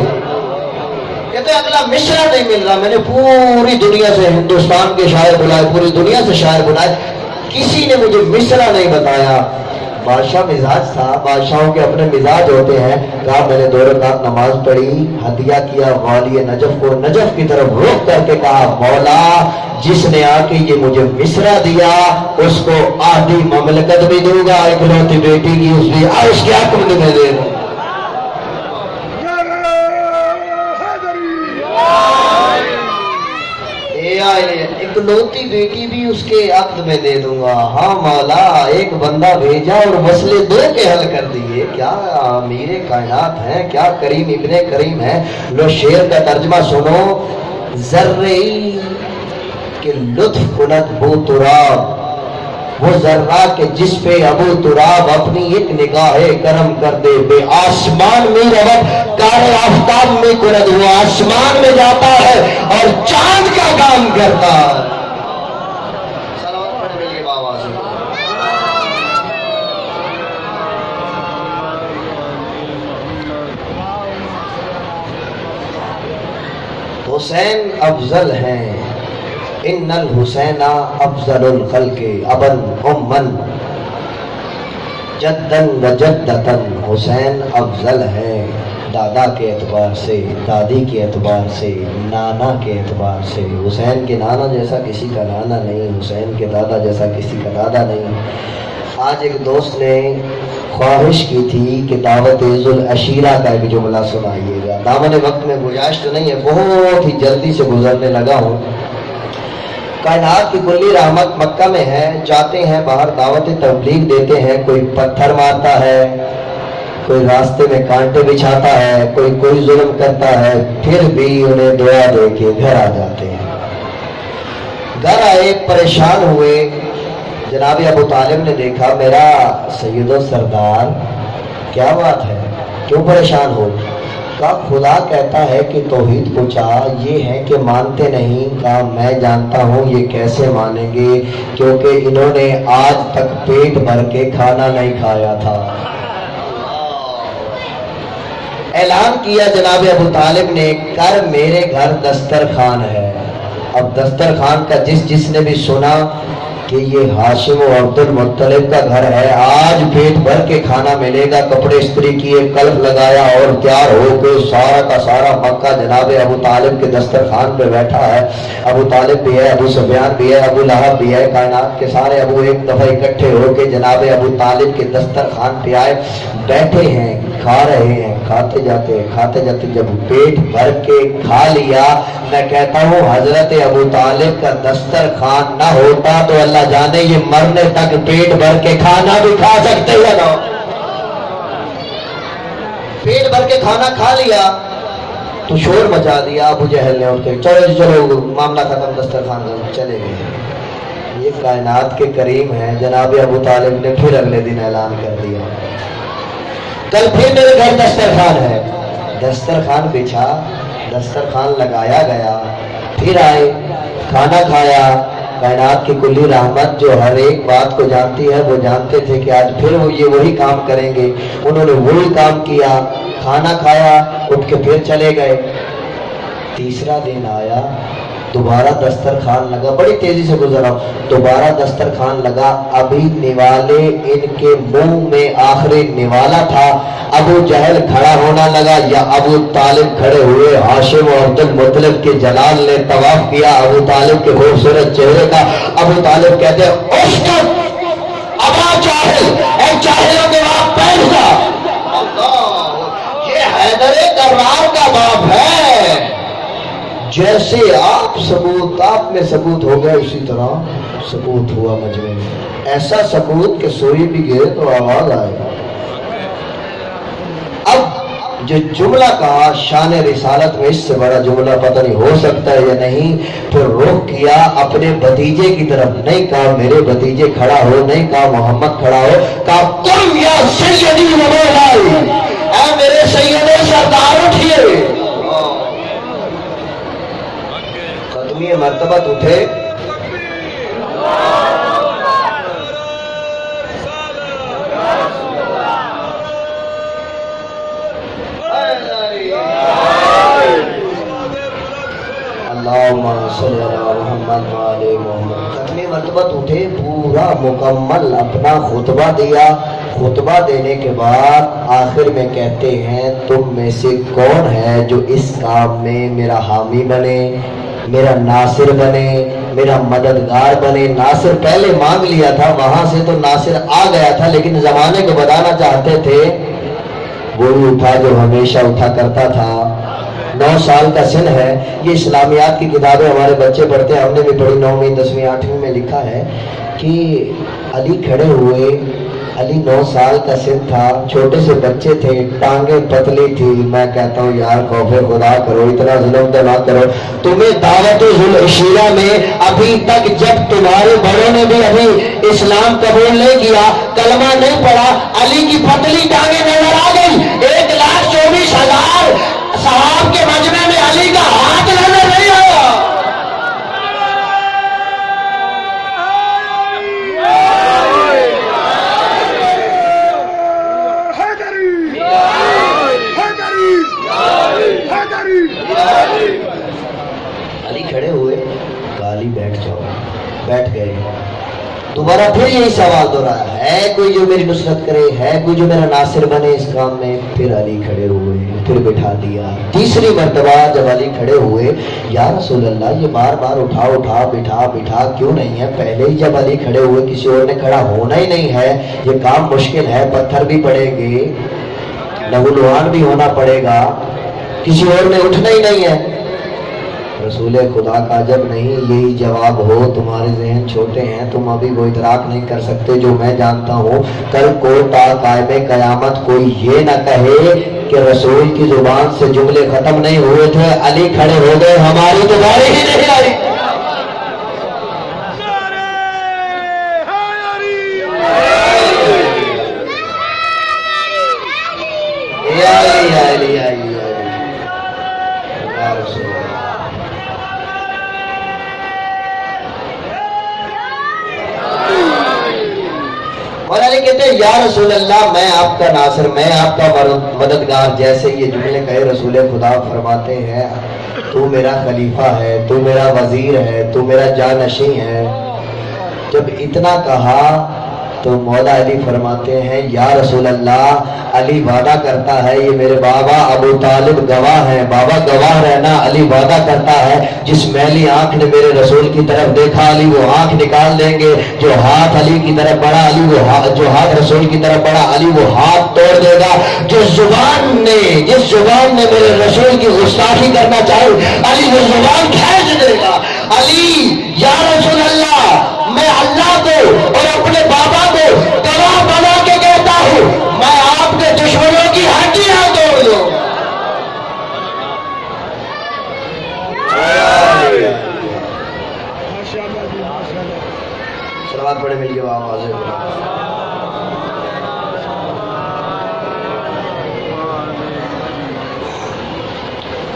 کہتے اگلا مصرع نہیں مل رہا, میں نے پوری دنیا سے ہندوستان کے شاعر بلائے, پوری دنیا سے شاعر بلائے, کسی نے مجھے مصرع نہیں بتایا. بادشاہ مزاج تھا, بادشاہوں کے اپنے مزاج ہوتے ہیں. کہا میں نے 2 رکعت نماز پڑھی, ہدیہ کیا والی نجف کو, نجف کی طرف رخ کر کے کہا مولا جس نے آ کے یہ مجھے مصرع دیا اس کو آدھی مملکت بھی دوں گا, اکلوتی بیٹی کی اس کے حق میں دے دوں. اکلوتی بیٹی بھی اس کے عقد میں دے دوں گا. ہاں مولا, ایک بندہ بھیجا اور مسئلے 2 کے حل کر دیے. کیا امیر کائنات ہیں, کیا کریم ابن کریم ہیں. لو شعر کا ترجمہ سنو, ذرہی کہ لطف کنت بو تراب, وہ ذرہ کہ جس پہ ابو تراب اپنی ایک نگاہ کرم کر دے. بے آسمان میں رغد کار آفتاب میں کنت, وہ آسمان میں جاتا ہے اور چاند کا کام کرتا ہے. حسین افضل ہیں، ان الحسین افضل الخلق ابن امن جدن و جدتن، حسین افضل ہیں دادا کے اعتبار سے، دادی کے اعتبار سے، نانا کے اعتبار سے۔ حسین کے نانا جیسا کسی کا نانا نہیں، حسین کے دادا جیسا کسی کا دادا نہیں۔ آج ایک دوست نے خواہش کی تھی کہ دعوت ذوالعشیرہ کا ایک جملہ سنائیے گا۔ دامن وقت میں گنجائش تو نہیں ہے، بہت ہی جلدی سے گزرنے لگا ہوں۔ کائنات کی کلی رحمت مکہ میں ہے، جاتے ہیں باہر دعوت تبلیغ دیتے ہیں، کوئی پتھر مارتا ہے، کوئی راستے میں کانٹے بچھاتا ہے، کوئی ظلم کرتا ہے، پھر بھی انہیں دعا دے کے گھر آ جاتے ہیں۔ گھر آئے پریشان ہوئے، جناب ابو طالب نے دیکھا میرا سید و سردار کیا بات ہے، کیوں پریشان ہو؟ کہا خدا کہتا ہے کہ توحید کو چاہ، یہ ہے کہ مانتے نہیں۔ کہا میں جانتا ہوں یہ کیسے مانیں گے، کیونکہ انہوں نے آج تک پیٹ بھر کے کھانا نہیں کھایا تھا۔ اعلان کیا جناب ابو طالب نے، کر میرے گھر دسترخوان ہے۔ اب دسترخوان کا جس نے بھی سنا کہ یہ ہاشم و عبد المطلب کا گھر ہے، آج پیٹ بھر کے کھانا ملے گا، کپڑے استری کیے، قلب لگایا اور تیار ہو کے سارا کا سارا مکہ جناب ابو طالب کے دسترخوان پہ بیٹھا ہے۔ ابو طالب بھی ہے، ابو سفیان بھی ہے، ابو لہب بھی ہے، کائنات کے سارے ابو ایک دفعہ اکٹھے ہو کے جناب ابو طالب کے دسترخوان پہ آئے، بیٹھے ہیں، کھا رہے ہیں، کھاتے جاتے جب پیٹ بھر کے کھا لیا، میں کہتا ہوں حضرت ابو طالب کا دسترخوان نہ ہوتا تو اللہ جانے یہ مرنے تک پیٹ بھر کے کھانا بھی کھا سکتے ہیں نا۔ پیٹ بھر کے کھانا کھا لیا تو شور مچا دیا، ابو جہل نے اٹھ کے چلو معاملہ ختم، دسترخوان چلے گئے۔ یہ کائنات کے کریم ہیں، جناب ابو طالب نے پھر اگلے دن اعلان کر دیا کل پھر میرے گھر دسترخوان ہے۔ دسترخوان بچھا، دسترخوان لگایا گیا، پھر آئے، کھانا کھایا۔ کائنات کی کلی رحمت جو ہر ایک بات کو جانتی ہے، وہ جانتے تھے کہ آج پھر وہ یہ وہی کام کریں گے، انہوں نے وہی کام کیا، کھانا کھایا، اٹھ کے پھر چلے گئے۔ تیسرا دن آیا، دوبارہ دسترخوان لگا، بڑی تیزی سے گزرا، دوبارہ دسترخوان لگا، ابھی نوالے ان کے منہ میں آخری نوالا تھا۔ ابو جہل کھڑا ہونا لگا یا ابو طالب کھڑے ہوئے، ہاشم و عبد المطلب کے جلال نے طواف کیا ابو طالب کے خوبصورت چہرے کا۔ ابو طالب کہتے ہیں اسکت ابا جاہل، اے جاہلوں کے باپ بیٹھ جا۔ یہ حیدر کرار کا باپ ہے، جیسے آپ میں ثبوت ہو گئے اسی طرح ثبوت ہوا مجمع میں، ایسا ثبوت کہ سوئی بھی گئے تو آواز آئے۔ اب جو جملہ کہا شان رسالت میں، اس سے بڑا جملہ پتہ نہیں ہو سکتا ہے یا نہیں۔ پھر رخ کیا اپنے بھتیجے کی طرف، نہیں کہا میرے بھتیجے کھڑا ہو، نہیں کہا محمد کھڑا ہو، کہا قم یا سیدی و مولائی، اے میرے سید سردار اٹھیے۔ قدمی مرتبت اٹھے، اللہم صلی اللہ محمد وعلی محمد۔ قدمی مرتبت اٹھے، پورا مکمل اپنا خطبہ دیا۔ خطبہ دینے کے بعد آخر میں کہتے ہیں تم میں سے کون ہے جو اس کام میں میرا حامی بنے، میرا ناصر بنے، میرا مددگار بنے۔ ناصر پہلے مانگ لیا تھا، وہاں سے تو ناصر آ گیا تھا، لیکن زمانے کو بتانا چاہتے تھے وہی اٹھا جو ہمیشہ اٹھا کرتا تھا۔ 9 سال کا سن ہے، یہ اسلامیات کی کتابیں ہمارے بچے پڑھتے ہیں، ہم نے بھی پڑھی 9ویں 10ویں 8ویں میں لکھا ہے کہ علی کھڑے ہوئے، علی 9 سال کا سن تھا، چھوٹے سے بچے تھے، ٹانگیں پتلی تھی۔ میں کہتا ہوں یار خوف خدا کرو، اتنا ظلم تو نہ کرو۔ تمہیں دعوت ذوالعشیرہ میں ابھی تک جب تمہارے بڑوں نے بھی ابھی اسلام قبول نہیں کیا، کلمہ نہیں پڑھا، علی کی پتلی ٹانگیں نظر آ گئی۔ 1,24,000 صحاب کے مجمع میں علی کا ہاتھ نظر نہیں آیا۔ بیٹھ گئے. دوبارہ پھر یہی سوال دہرایا, ہے کوئی جو میری نصرت کرے, ہے کوئی جو میرا ناصر بنے اس کام میں؟ پھر علی کھڑے ہوئے, پھر بٹھا دیا. تیسری مرتبہ جب علی کھڑے ہوئے, یا رسول اللہ یہ بار بار اٹھا اٹھا بٹھا بٹھا کیوں نہیں ہے؟ پہلے ہی جب علی کھڑے ہوئے کسی اور نے کھڑا ہونا ہی نہیں ہے, یہ کام مشکل ہے, پتھر بھی پڑے گے, لہولوہان بھی ہونا پڑے گا, کسی اور نے اٹھنا ہی نہیں ہے. رسول خدا کا جب نہیں یہی جواب ہو, تمہارے ذہن چھوٹے ہیں, تم ابھی وہ ادراک نہیں کر سکتے جو میں جانتا ہوں. کل کو تا قائم قیامت کوئی یہ نہ کہے کہ رسول کی زبان سے جملے ختم نہیں ہوئے تھے, علی کھڑے ہو گئے, ہماری تو باری ہی نہیں آئی. مولانا کہتے ہیں یا رسول اللہ میں آپ کا ناصر, میں آپ کا مددگار. جیسے یہ جملے کہے رسول خدا فرماتے ہیں تو میرا خلیفہ ہے, تو میرا وزیر ہے, تو میرا جانشین ہے. جب اتنا کہا تو مولا علی فرماتے ہیں یا رسول اللہ علی وعدہ کرتا ہے, یہ میرے بابا ابو طالب گواہ ہیں, بابا گواہ رہنا, علی وعدہ کرتا ہے جس میلی آنکھ نے میرے رسول کی طرف دیکھا علی وہ آنکھ نکال دیں گے, جو ہاتھ علی کی طرف بڑھا علی وہ جو ہاتھ رسول کی طرف بڑھا علی وہ ہاتھ توڑ دے گا, جس زبان نے میرے رسول کی گستاخی کرنا چاہے علی وہ زبان کھینچ دے گا. علی یا رسول اللہ میں اللہ کو اور اپنے بابا کو گواہ بنا کے کہتا ہوں میں آپ کے دشمنوں کی ہڈیاں توڑ دوں. سلوات پڑھے مل کے آواز ہے.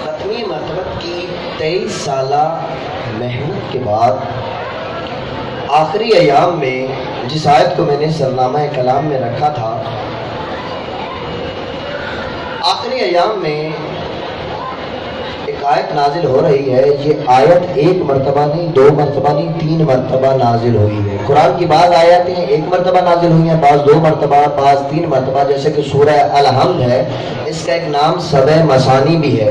ختمی مرتبہ کی 23 سالہ محنت کے بعد آخری ایام میں جس آیت کو میں نے سرنامہ کلام میں رکھا تھا, آخری ایام میں ایک آیت نازل ہو رہی ہے. یہ آیت ایک مرتبہ نہیں, 2 مرتبہ نہیں, 3 مرتبہ نازل ہوئی ہے. قرآن کی بعض آیتیں ایک مرتبہ نازل ہوئی ہیں, بعض 2 مرتبہ, بعض 3 مرتبہ. جیسے کہ سورہ الحمد ہے, اس کا ایک نام سبع مثانی بھی ہے,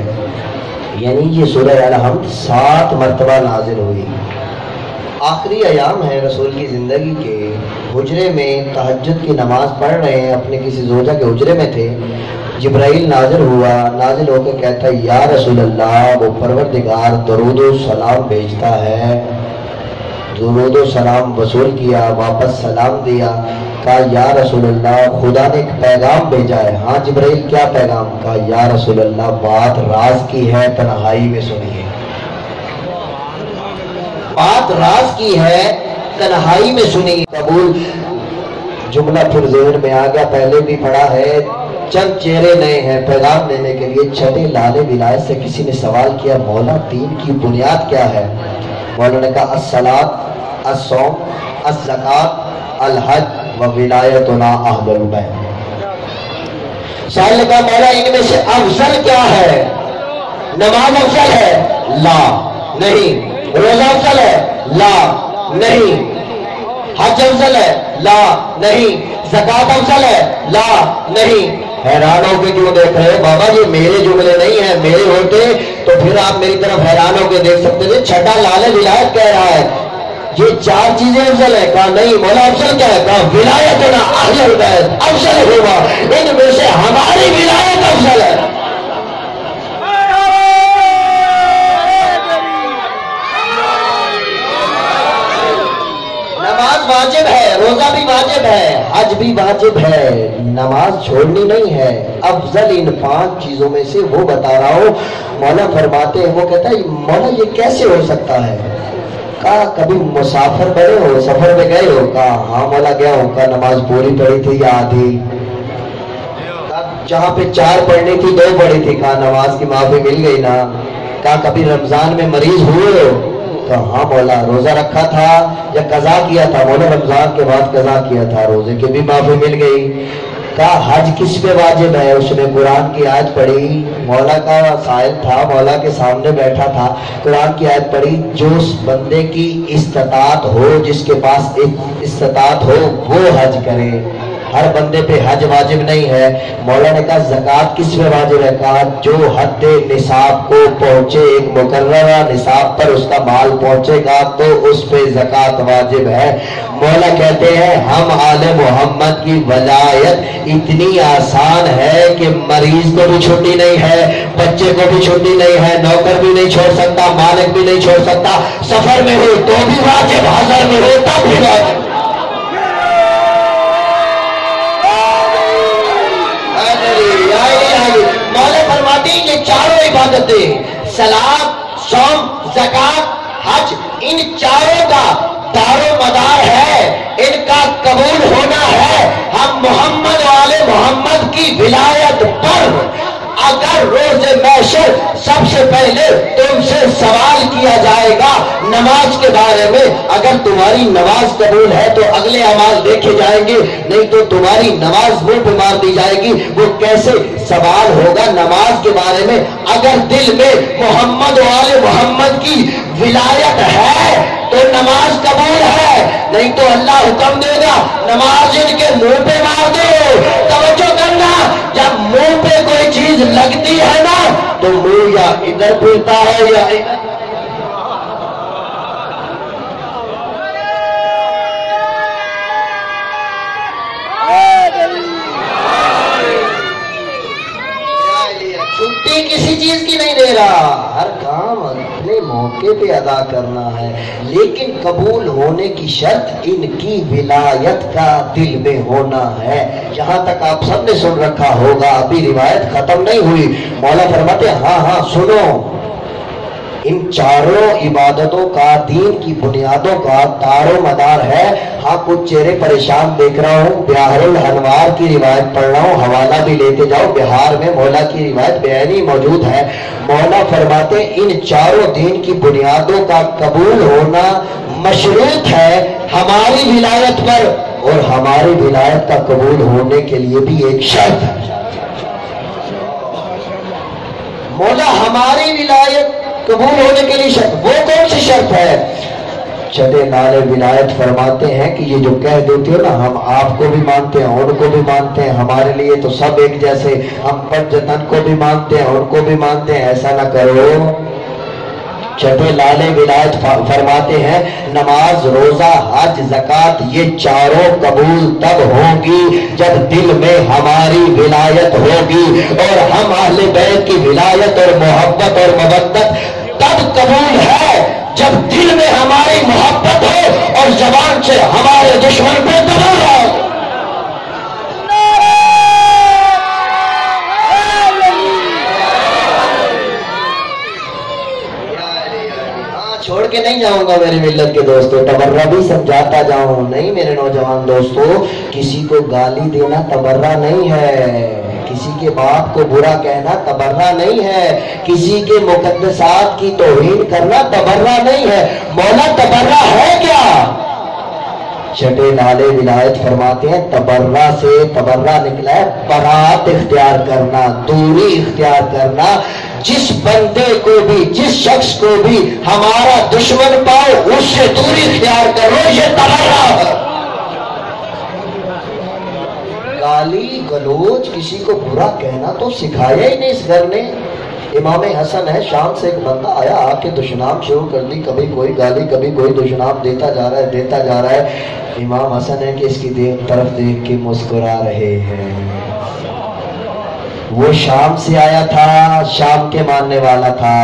یعنی یہ سورہ الحمد 7 مرتبہ نازل ہوئی. آخری ایام ہے رسول کی زندگی کے. حجرے میں تہجد کی نماز پڑھ رہے ہیں, اپنے کسی زوجہ کے حجرے میں تھے. جبرائیل نازل ہوا, نازل ہو کے کہتا ہے یا رسول اللہ وہ پروردگار درود و سلام بھیجتا ہے. درود و سلام وصول کیا, واپس سلام دیا. کہا یا رسول اللہ خدا نے ایک پیغام بھیجا ہے. ہاں جبرائیل کیا پیغام؟ کہا یا رسول اللہ بات راز کی ہے, تنہائی میں سنیے. بات راز کی ہے, تنہائی میں سنی. قبول. جملہ پھر ذہن میں آ گیا, پہلے بھی پڑھا ہے. چند چہرے نئے ہیں پیغام دینے کے لیے. چھٹے لالے ولایت سے کسی نے سوال کیا مولا دین کی بنیاد کیا ہے؟ مولا نے کہا الصلاۃ, الصوم, الزکات, الحج و ولایتنا اہل البیت. سائل نے کہا مولا ان میں سے افضل کیا ہے؟ نماز افضل ہے؟ لا نہیں. روزہ افضل ہے؟ لا نہیں. حج افضل ہے؟ لا نہیں. زکات افضل ہے؟ لا نہیں. حیران ہو کے کیوں دیکھ رہے بابا یہ میرے جملے نہیں ہیں, میرے ہوتے تو پھر آپ میری طرف حیران ہو کے دیکھ سکتے تھے. چھٹا لال ولایت کہہ رہا ہے, یہ 4 چیزیں افضل ہے. کہا نہیں. مولا افضل کیا ہے؟ کہا ولایتنا اہل البیت افضل ہوا, ان میں سے ہماری ولایت افضل ہے. واجب ہے, روزہ بھی واجب ہے, حج بھی واجب ہے, نماز چھوڑنی نہیں ہے. افضل ان 5 چیزوں میں سے وہ بتا رہا ہوں. مولا فرماتے ہیں, وہ کہتا ہے مولا یہ کیسے ہو سکتا ہے؟ کہا کبھی مسافر بنے ہو, سفر میں گئے ہو؟ کہا ہاں مولا گیا ہوں. کہا نماز پوری پڑھی تھی یا آدھی؟ جہاں پہ 4 پڑھنی تھی 2 پڑھی تھی. کہا نماز کی معافی مل گئی نا. کہا کبھی رمضان میں مریض ہوئے ہو؟ ہاں مولا. روزہ رکھا تھا یا قضا کیا تھا؟ مولا رمضان کے بعد قضا کیا تھا, روزے کی بھی معافی مل گئی. کہا حج کس پہ واجب ہے؟ اس نے قرآن کی آیت پڑھی، مولا کا سائل تھا، مولا کے سامنے بیٹھا تھا، قرآن کی آیت پڑھی، جو اس بندے کی استطاعت ہو، جس کے پاس استطاعت ہو وہ حج کرے، ہر بندے پہ حج واجب نہیں ہے۔ مولا نے کہا زکوٰۃ کس پہ واجب ہے؟ کہا جو حد نصاب کو پہنچے، ایک مقررہ نصاب پر اس کا مال پہنچے گا تو اس پہ زکوٰۃ واجب ہے۔ مولا کہتے ہیں ہم آل محمد کی ولایت اتنی آسان ہے کہ مریض کو بھی چھٹی نہیں ہے، بچے کو بھی چھٹی نہیں ہے، نوکر بھی نہیں چھوڑ سکتا، مالک بھی نہیں چھوڑ سکتا، سفر میں ہو تو بھی واجب، حضر میں ہو تب بھی واجب۔ مولا فرماتے ہیں یہ چاروں عبادتیں، صلاۃ، صوم، زکوٰۃ، حج، ان چاروں کا دار و مدار ہے، ان کا قبول ہونا ہے ہم محمد والے محمد کی ولایت پر۔ اگر روز محشر سب سے پہلے تم سے سوال کیا جائے گا نماز کے بارے میں، اگر تمہاری نماز قبول ہے تو اگلے اعمال دیکھے جائیں گے، نہیں تو تمہاری نماز منہ پہ مار دی جائے گی۔ وہ کیسے سوال ہوگا نماز کے بارے میں؟ اگر دل میں محمد والے محمد کی ولایت ہے تو نماز قبول ہے، نہیں تو اللہ حکم دے گا نماز ان کے منہ پہ مار دو۔ توجہ کرنا، جب منہ پہ کوئی چیز لگتی ہے نا تو منہ یا ادھر پھرتا ہے یا چھٹی کسی چیز کی نہیں دے رہا، ہر کام اپنے موقع پہ ادا کرنا ہے، لیکن قبول ہونے کی شرط ان کی ولایت کا دل میں ہونا ہے۔ جہاں تک آپ سب نے سن رکھا ہوگا، ابھی روایت ختم نہیں ہوئی، مولا فرماتے ہاں سنو، ان چاروں عبادتوں کا، دین کی بنیادوں کا دار و مدار ہے۔ ہاں کچھ چہرے پریشان دیکھ رہا ہوں، بہار الانوار کی روایت پڑھ رہا ہوں، حوالہ بھی لیتے جاؤ، بہار میں مولا کی روایت بیانی موجود ہے۔ مولا فرماتے ان چاروں دین کی بنیادوں کا قبول ہونا مشروط ہے ہماری ولایت پر، اور ہماری ولایت کا قبول ہونے کے لیے بھی ایک شرط ہے۔ مولا ہماری ولایت قبول ہونے کے لیے شرط، وہ کون سی شرط ہے؟ چلے نالے ولایت فرماتے ہیں کہ یہ جو کہہ دیتے ہو نا ہم آپ کو بھی مانتے ہیں، ان کو بھی مانتے ہیں، ہمارے لیے تو سب ایک جیسے، ہم پنجتن کو بھی مانتے ہیں، ان کو بھی مانتے ہیں، ایسا نہ کرو۔ چٹے لالے ولایت فرماتے ہیں نماز، روزہ، حج، زکوٰۃ یہ چاروں قبول تب ہوگی جب دل میں ہماری ولایت ہوگی، اور ہم اہل بیت کی ولایت اور محبت اور مودت تب قبول ہے جب دل میں ہماری محبت ہو اور زبان سے ہمارے دشمن پہ دباؤ ہو۔ چھوڑ کے نہیں جاؤں گا میری ملت کے دوستو، تبرہ بھی سمجھاتا جاؤں، نہیں میرے نوجوان دوستو، کسی کو گالی دینا تبرہ نہیں ہے، کسی کے باپ کو برا کہنا تبرہ نہیں ہے، کسی کے مقدسات کی توہین کرنا تبرہ نہیں ہے۔ مولا تبرہ ہے کیا؟ چٹے نالے ولایت فرماتے ہیں تبرہ سے، تبرہ نکلا ہے برات اختیار کرنا، دوری اختیار کرنا۔ جس بندے کو بھی، جس شخص کو بھی ہمارا دشمن پاؤ اس سے دوری اختیار کرو، یہ تبرہ ہے۔ گالی گلوچ، کسی کو برا کہنا تو سکھایا ہی نہیں اس گھر نے۔ امام حسن ہے، شام سے ایک بندہ آیا، آ کے دشنام شروع کر دی، کبھی کوئی گالی کبھی کوئی دشنام دیتا جا رہا ہے۔ امام حسن ہے کہ اس کی طرف دیکھ کے مسکرا رہے ہیں۔ وہ شام سے آیا تھا، شام کے ماننے والا تھا۔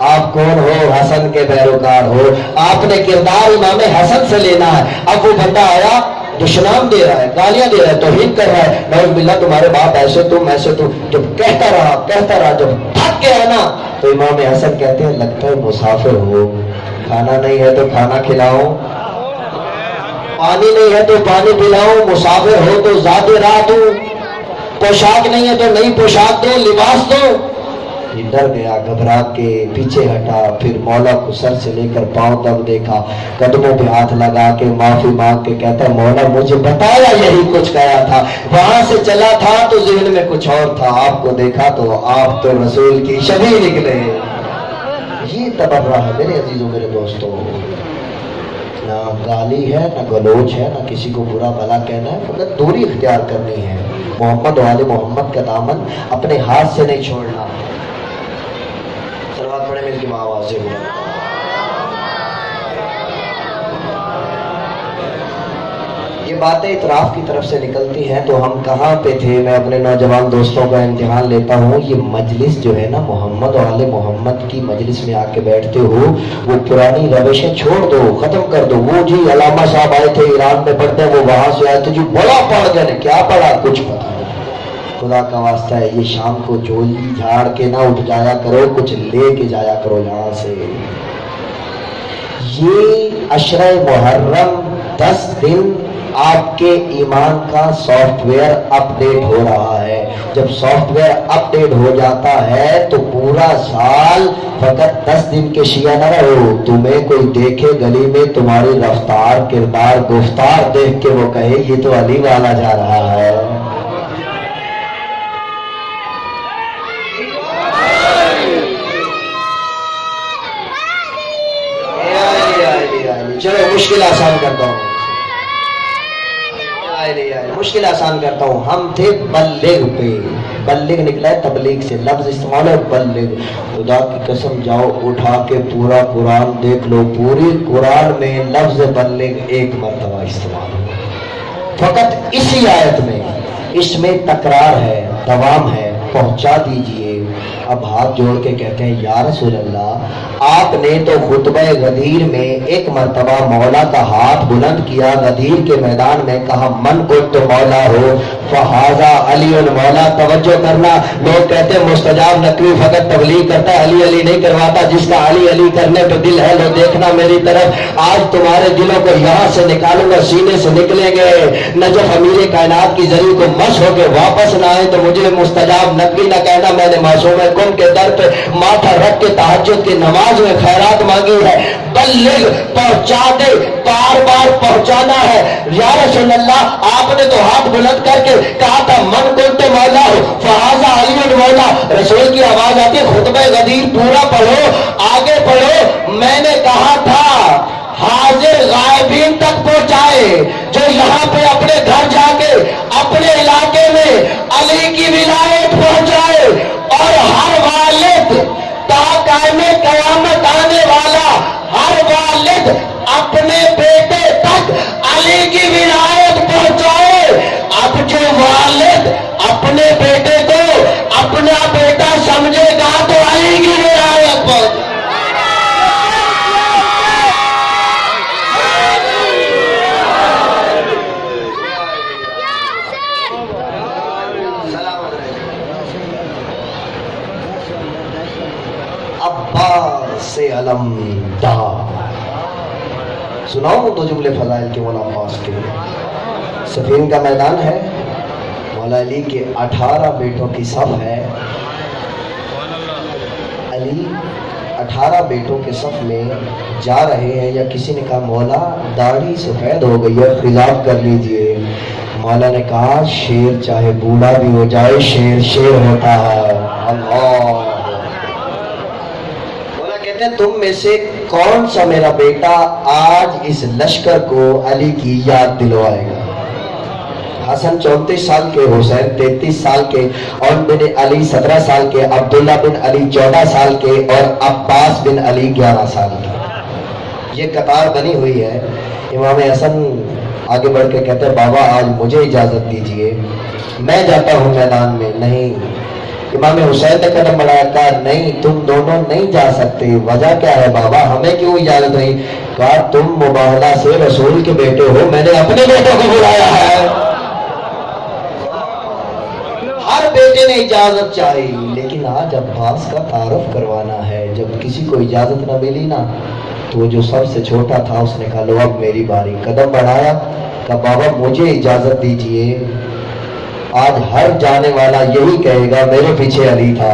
آپ کون ہو؟ حسن کے پیروکار ہو، آپ نے کردار امام حسن سے لینا ہے۔ اب وہ بندہ آیا، دشنام دے رہا ہے، گالیاں دے رہا ہے، توہین کر رہا ہے، نعوذ باللہ تمہارے باپ ایسے تم ایسے تم، جب کہتا رہا جب تھک گیا نا تو امام حسن کہتے ہیں لگتا ہے مسافر ہو، کھانا نہیں ہے تو کھانا کھلاؤں، پانی نہیں ہے تو پانی پلاؤں، مسافر ہو تو زیادہ راہ دوں، پوشاک نہیں ہے تو نئی پوشاک دو، لباس دو۔ ڈر گیا، گھبرا کے پیچھے ہٹا، پھر مولا کو سر سے لے کر پاؤں تک دیکھا، قدموں پہ ہاتھ لگا کے معافی مانگ کے کہتا ہے مولا مجھے بتایا یہی کچھ کہا تھا، وہاں سے چلا تھا تو ذہن میں کچھ اور تھا، آپ کو دیکھا تو آپ تو رسول کی شبیہ نکلے۔ یہ تبرہ ہے میرے عزیزوں میرے دوستوں، نہ گالی ہے نہ گلوچ ہے نہ کسی کو برا بھلا کہنا ہے، مگر دوری اختیار کرنی ہے، محمد و آل محمد کا دامن اپنے ہاتھ سے نہیں چھوڑنا۔ صلوات پڑھیں مل کی ماں آواز سے بولیں۔ یہ باتیں اطراف کی طرف سے نکلتی ہیں تو ہم کہاں پہ تھے؟ میں اپنے نوجوان دوستوں کا امتحان لیتا ہوں، یہ مجلس جو ہے نا محمد و آل محمد کی مجلس میں آ کے بیٹھتے ہو، وہ پرانی روشیں چھوڑ دو، ختم کر دو۔ وہ جی علامہ صاحب آئے تھے ایران میں پڑھتے، وہ وہاں سے آئے تھے جی بڑا پڑھ گئے، کیا پڑھا کچھ پتہ نہیں۔ خدا کا واسطہ ہے یہ شام کو جھولی جھاڑ کے نہ اٹھ جایا کرو، کچھ لے کے جایا کرو یہاں سے۔ یہ عشرہ محرم 10 دن آپ کے ایمان کا سافٹ ویئر اپ ڈیٹ ہو رہا ہے۔ جب سافٹ ویئر اپ ڈیٹ ہو جاتا ہے تو پورا سال فقط 10 دن کے شیعہ نہ رہو، تمہیں کوئی دیکھے گلی میں تمہاری رفتار کردار گفتار دیکھ کے وہ کہے یہ تو علی والا جا رہا ہے۔ چلو مشکل آسان کرتا ہوں، مشکل آسان کرتا ہوں۔ ہم تھے بلغ پہ، بلغ نکلا ہے تبلیغ سے، لفظ استعمال ہے بلغ۔ خدا کی قسم جاؤ اٹھا کے پورا قرآن دیکھ لو، پوری قرآن میں لفظ بلغ ایک مرتبہ استعمال ہو، فقط اسی آیت میں، اس میں تکرار ہے، دوام ہے، پہنچا دیجئے۔ اب ہاتھ جوڑ کے کہتے ہیں یا رسول اللہ، آپ نے تو خطبہ غدیر میں ایک مرتبہ مولا کا ہاتھ بلند کیا، غدیر کے میدان میں کہا من کو تو مولا ہو فہذا علی المولا۔ توجہ کرنا، لوگ کہتے ہیں مستجاب نقوی فقط تبلیغ کرتا ہے، علی علی نہیں کرواتا، جس کا علی علی کرنے پہ دل ہے لو دیکھنا میری طرف، آج تمہارے دلوں کو یہاں سے نکالوں گا، سینے سے نکلیں گے، نجف امیر کائنات کی زری کو مس ہو کے واپس نہ آئے تو مجھے مستجاب نقوی نہ کہنا، میں نے معصوم کن کے در پہ ماتھا رکھ کے تہجد کی نماز میں خیرات مانگی ہے۔ بلغ، پہنچا دے، بار بار پہنچانا ہے۔ یا رسول اللہ، آپ نے تو ہاتھ بلند کر کے کہا تھا من کنت مولا ہو فہذا علی المولا، رسول کی آواز آتی ہے خطبہ غدیر پورا پڑھو، آگے پڑھو۔ میں نے کہا تھا حاضر غائبین تک پہنچائے، جو یہاں پہ اپنے گھر جا کے اپنے علاقے میں علی کی ولایت پہنچائے، اور ہر والد تا قائم قیامت آنے والا ہر والد اپنے بیٹے تک علی کی ولایت پہنچائے۔ اب جو والد اپنے بیٹے کو اپنا بیٹا سمجھے گا تو علی کی ولایت پہنچائے۔ سے علمدار سناؤں دو جملے فضائل کے مولا عباس کے۔ صفین کا میدان ہے، مولا علی کے 18 بیٹوں کی صف ہے، علی 18 بیٹوں کے صف میں جا رہے ہیں، یا کسی نے کہا مولا داڑھی سفید ہو گئی ہے خلاف کر لیجئے۔ مولا نے کہا شیر چاہے بوڑھا بھی ہو جائے شیر شیر ہوتا ہے۔ اللہ، تم میں سے کون سا میرا بیٹا آج اس لشکر کو علی کی یاد دلوائے گا؟ حسن 34 سال کے، حسین 33 سال کے، اور بن علی 17 سال کے، عبداللہ بن علی 14 سال کے، اور عباس بن علی 11 سال کے۔ یہ قطار بنی ہوئی ہے۔ امام حسن آگے بڑھ کے کہتے ہیں بابا آج مجھے اجازت دیجئے، میں جاتا ہوں میدان میں۔ نہیں، امام حسین نے قدم بڑھایا، کہا نہیں تم دونوں نہیں جا سکتے۔ وجہ کیا ہے بابا، ہمیں کیوں اجازت نہیں؟ کہا تم مباہلہ سے رسول کے بیٹے ہو، میں نے اپنے بیٹوں کو بلایا ہے۔ ہر بیٹے نے اجازت چاہی، لیکن آج عباس کا تعارف کروانا ہے۔ جب کسی کو اجازت نہ ملی نا تو جو سب سے چھوٹا تھا اس نے کہا لو اب میری باری۔ قدم بڑھایا، کہا بابا مجھے اجازت دیجئے، آج ہر جانے والا یہی کہے گا میرے پیچھے علی تھا۔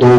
2।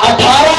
18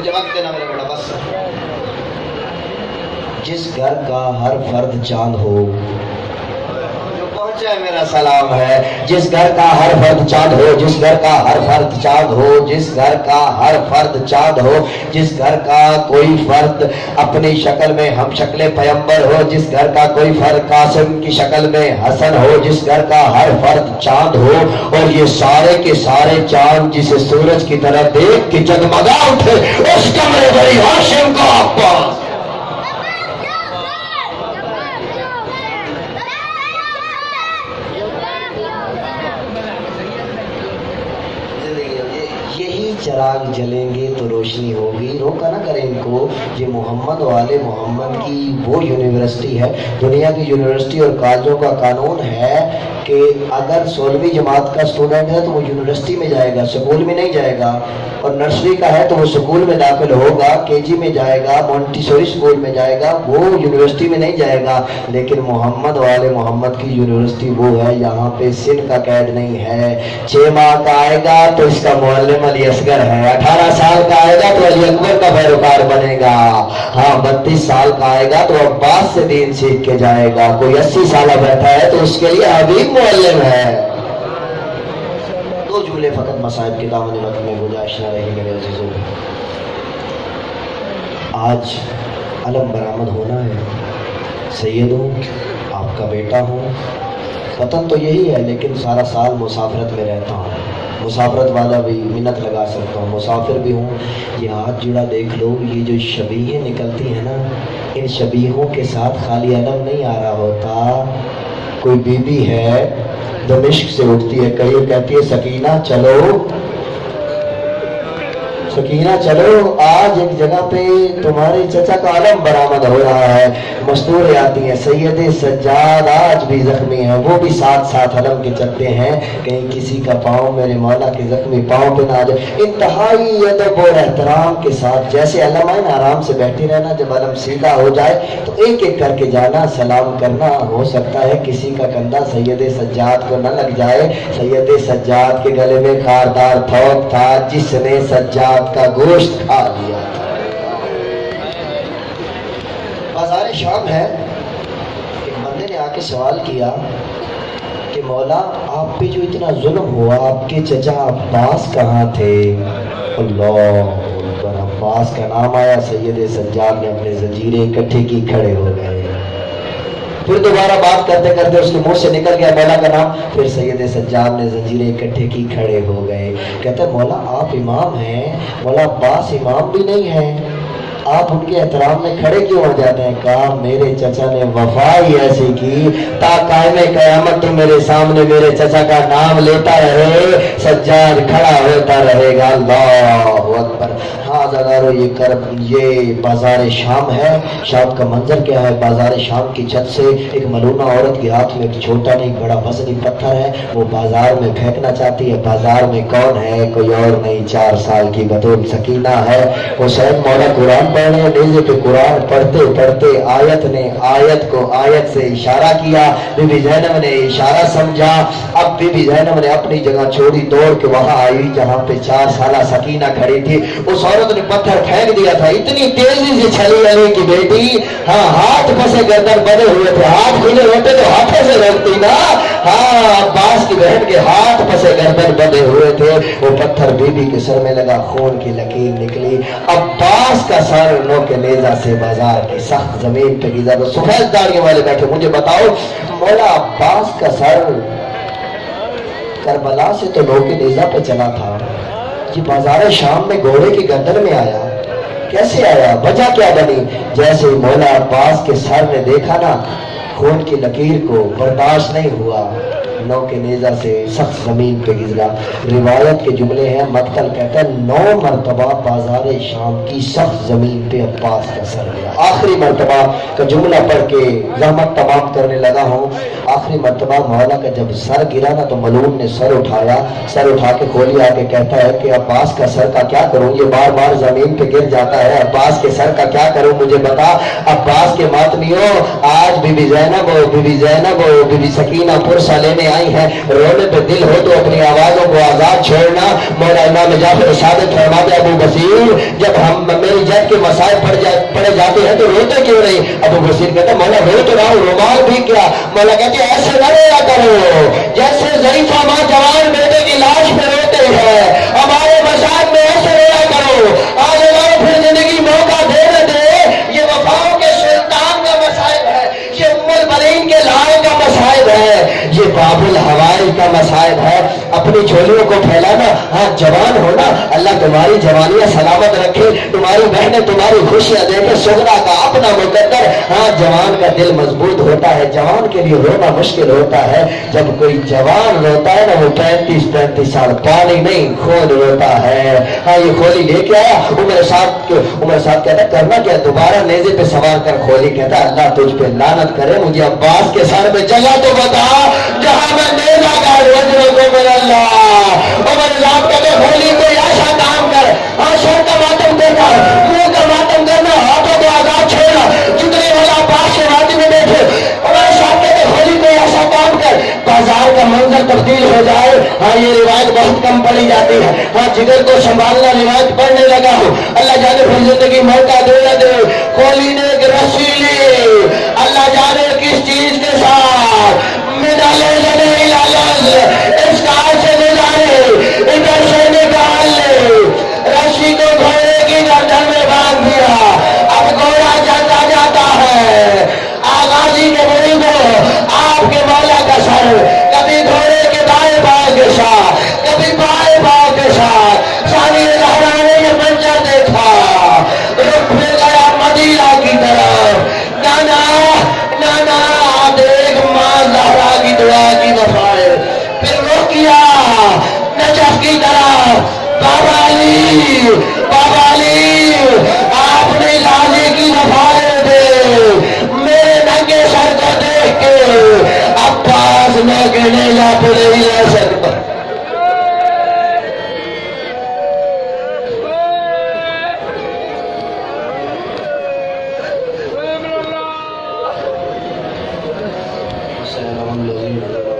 مجھے وقت دینا میرے بیٹا بس. جس گھر کا ہر فرد چاند ہو، جو پہنچا ہے میرا سلام ہے. جس گھر کا ہر فرد چاند ہو، جس گھر کا ہر فرد چاند ہو، جس گھر کا ہر فرد چاند ہو، جس گھر کا کوئی فرد اپنی شکل میں ہم شکل پیمبر ہو، جس گھر کا کوئی فرد قاسم کی شکل میں حسن ہو، جس گھر کا ہر فرد چاند ہو، اور یہ سارے کے سارے چاند جسے سورج کی طرح دیکھ کے جگمگا اٹھے، اس کمرے بڑی ہاشم کا عباس. چراغ جلیں گے تو روشنی ہوگی. روکا نہ کریں ان کو. یہ محمد والے محمد کی وہ یونیورسٹی ہے. دنیا کی یونیورسٹی اور کالجوں کا قانون ہے کہ اگر 16ویں جماعت کا اسٹوڈنٹ ہے تو وہ یونیورسٹی میں جائے گا، سکول میں نہیں جائے گا. اور نرسری کا ہے تو وہ سکول میں داخل ہوگا، KG میں جائے گا، مونٹیسوری سکول میں جائے گا، وہ یونیورسٹی میں نہیں جائے گا. لیکن محمد والے محمد کی یونیورسٹی وہ ہے یہاں پہ سن کا قید نہیں ہے. 6 ماہ کا آئے گا تو اس کا معلم علی اصغر ہے، 18 سال کا آئے گا تو علی اکبر کا پیروکار بنے گا. ہاں 32 سال کا آئے گا تو عباس سے دین سیکھ کے جائے گا. کوئی 80 سالہ بیٹھا ہے تو اس کے لیے حبیب معلم ہے. 2 جملے فقط مصائب کے دامن وقت میں گزارش نہ رہی میرے عزیزوں. آج علم برآمد ہونا ہے. سید ہوں، آپ کا بیٹا ہوں. وطن تو یہی ہے لیکن سارا سال مسافرت میں رہتا ہوں. مسافرت والا بھی منت لگا سکتا ہوں، مسافر بھی ہوں. یہ ہاتھ جڑا دیکھ لو، یہ جو شبیہیں نکلتی ہیں نا، ان شبیہوں کے ساتھ خالی علم نہیں آ رہا ہوتا. کوئی بی بی ہے دمشق سے اٹھتی ہے، کہتی ہے سکینہ چلو، سکینہ چلو، آج ایک جگہ پہ تمہارے چچا کا علم برآمد ہو رہا ہے. مستوریں آتی ہیں، سید سجاد آج بھی زخمی ہیں، وہ بھی ساتھ ساتھ علم کے چلتے ہیں، کہیں کسی کا پاؤں میرے مولا کے زخمی پاؤں پہ نہ آ جائے. انتہائی ادب اور احترام کے ساتھ جیسے علم آئے نا، آرام سے بیٹھے رہنا. جب علم سیدھا ہو جائے تو ایک ایک کر کے جانا، سلام کرنا. ہو سکتا ہے کسی کا کندھا سید سجاد کو نہ لگ جائے. سید سجاد کے گلے میں خاردار تھوک تھا جس نے سجاد کا گوشت کھا لیا. بازار شام ہے. ایک بندے نے آ کے سوال کیا کہ مولا آپ پہ جو اتنا ظلم ہوا، آپ کے چچا عباس کہاں تھے؟ اللہ اکبر. عباس کا نام آیا، سید سجاد نے اپنے زنجیریں اکٹھے کی، کھڑے ہو گئے. پھر دوبارہ بات کرتے کرتے اس کے منہ سے نکل گیا مولا کا نام. پھر سید سجاد نے زنجیریں اکٹھے کی، کھڑے ہو گئے. کہتے ہیں مولا آپ امام ہیں، مولا عباس امام بھی نہیں ہیں، آپ ان کے احترام میں کھڑے کیوں ہو جاتے ہیں؟ کہا میرے چچا نے وفا ہی ایسی کی، تا قائم قیامت تو میرے سامنے میرے چچا کا نام لیتا رہے، سجاد کھڑا ہوتا رہے گا. اللہ اکبر. ہاں زدارو یہ بازار شام ہے. شام کا منظر کیا ہے؟ بازار شام کی چھت سے ایک ملونہ عورت کے ہاتھ میں ایک چھوٹا نہیں بڑا وزنی پتھر ہے، وہ بازار میں پھینکنا چاہتی ہے. بازار میں کون ہے؟ کوئی اور نہیں، 4 سال کی بطول سکینہ ہے. حسین مولا قرآن پڑھ رہے ہیں، نیزے پہ قرآن پڑھتے پڑھتے آیت نے آیت کو آیت سے اشارہ کیا. بی بی زینب نے اشارہ سمجھا. اب بی بی زینب نے اپنی جگہ چھوڑی، دوڑ کے وہاں آئی جہاں پہ 4 سالہ سکینہ کھڑی تھی. اس عورت نے پتھر پھینک دیا تھا، اتنی تیزی سے چلی علی کی بیٹی. ہاں ہاتھ پسے گردن بندے ہوئے تھے، ہاتھ کھلے ہوتے تو ہاتھوں سے روکتی نا. ہاں عباس کی بہن کے ہاتھ پسے گردن بندے ہوئے تھے. وہ پتھر بی بی کے سر میں لگا، خون کی لکیر نکلی. عباس کا سر نو کے نیزہ سے بازار کی سخت زمین پہ گرا. تو سفید داڑیوں والے بیٹھے، مجھے بتاؤ مولا عباس کا سر کربلا سے تو نو کے نیزہ پہ چلا تھا، یہ بازار شام میں گھوڑے کی گردن میں آیا، کیسے آیا؟ وجہ کیا بنی؟ جیسے مولا عباس کے سر نے دیکھا نا، خون کی لکیر کو برداشت نہیں ہوا، نو کے نیزہ سے سخت زمین پہ گزرا. روایت کے جملے ہیں، مقتل کہتا ہے 9 مرتبہ بازار شام کی سخت زمین پہ عباس کا سر گیا. آخری مرتبہ کا جملہ پڑھ کے زحمت تمام کرنے لگا ہوں. آخری مرتبہ مولا کا جب سر گرا نا تو ملعون نے سر اٹھایا، سر اٹھا کے کھولی آ کے کہتا ہے کہ عباس کا سر کا کیا کروں، یہ بار بار زمین پہ گر جاتا ہے، عباس کے سر کا کیا کروں مجھے بتا. عباس کے ماتمیوں، آج بی بی زینب ہو، بی بی زینب ہو، بی بی سکینہ پرسہ لینے آئی ہیں، رونے پہ دل ہو تو اپنی آوازوں کو آزاد چھوڑنا۔ مولا امام جعفر صادق فرماتے ابو بصیر جب ہم میری جد کے مسائل پڑے جاتے ہیں تو روتے کیوں نہیں؟ ابو بصیر کہتے مولا رو تو رہا ہوں، رومال بھی کیا؟ مولا کہتے ایسے نہ رویا کرو جیسے ضعیفہ ماں جوان بیٹے کی لاش پہ روتے ہیں، ہمارے مسائل میں ایسے رویا کرو۔ آج ہمارے پھر زندگی موقع دے دے، یہ وفاؤں کے سلطان کا مسائل ہے، یہ ام البنین کے لائے کا مسائل ہے، یہ باب الحوائل کا مسائل ہے۔ اپنی جھولیوں کو پھیلانا، ہاں جوان ہونا، اللہ تمہاری جوانیاں سلامت رکھے، تمہاری بہنیں تمہاری خوشیاں دیکھے، سغرا کا اپنا مقدر۔ ہاں جوان کا دل مضبوط ہوتا ہے، جوان کے لیے رونا مشکل ہوتا ہے۔ جب کوئی جوان روتا ہے نا وہ 35 سال پانی نہیں خون روتا ہے۔ ہاں یہ کھولی لے کے آیا، عمر صاحب کہتا کرنا کیا؟ دوبارہ نیزے پہ سوار کر کھولی کہتا اللہ تجھ پہ لعنت کرے، مجھے عباس کے سر میں جگہ تو بتا جہاں میں نیزہ کا وزن کو میرا اللہ۔ عمر صاحب کہتے کھولی کوئی ایسا کام کر، ہاں سر کا ماتم کرنا، منہ کا ماتم کرنا، ہاتھوں کو آزاد چھوڑنا، جتنے والا عباس کے ماتم میں بیٹھے۔ عمر صاحب کہتے کھولی کوئی ایسا کام کر بازار کا منظر تبدیل ہو جائے۔ ہاں یہ روایت بہت کم پڑھی جاتی ہے، ہاں جگر کو سنبھالنا روایت پڑھنے لگا ہوں، اللہ جانے پھر زندگی موقع دے نہ دے۔ کھولی نے ایک رسی لی، اللہ جانے کس چیز کے ساتھ، مڈالے لگے لالز اس کار سے گزارے ادھر سے نکال لے، رسی کو گھوڑے کی گردن میں باندھ دیا۔ اب گھوڑا چلتا جاتا ہے، آغازی کے مریدوں آپ کے مولا کا سر کبھی گھوڑے کے دائیں پاؤں کے ساتھ کبھی بائیں پاؤں کے ساتھ، ساری زہرا نے یہ منظر دیکھا، رخ پھر گیا مدینہ کی طرف۔ نانا نانا دیکھ ماں زہرا کی دعا کی وفائیں، پھر رخ کیا نجف کی طرف۔ بابا علی آپ نے لالے کی وفائیں دے، میرے ننگے سر کو دیکھ کے عباس نہ گنے لا پڑے ہی رہ سکتا۔ السلام علیکم۔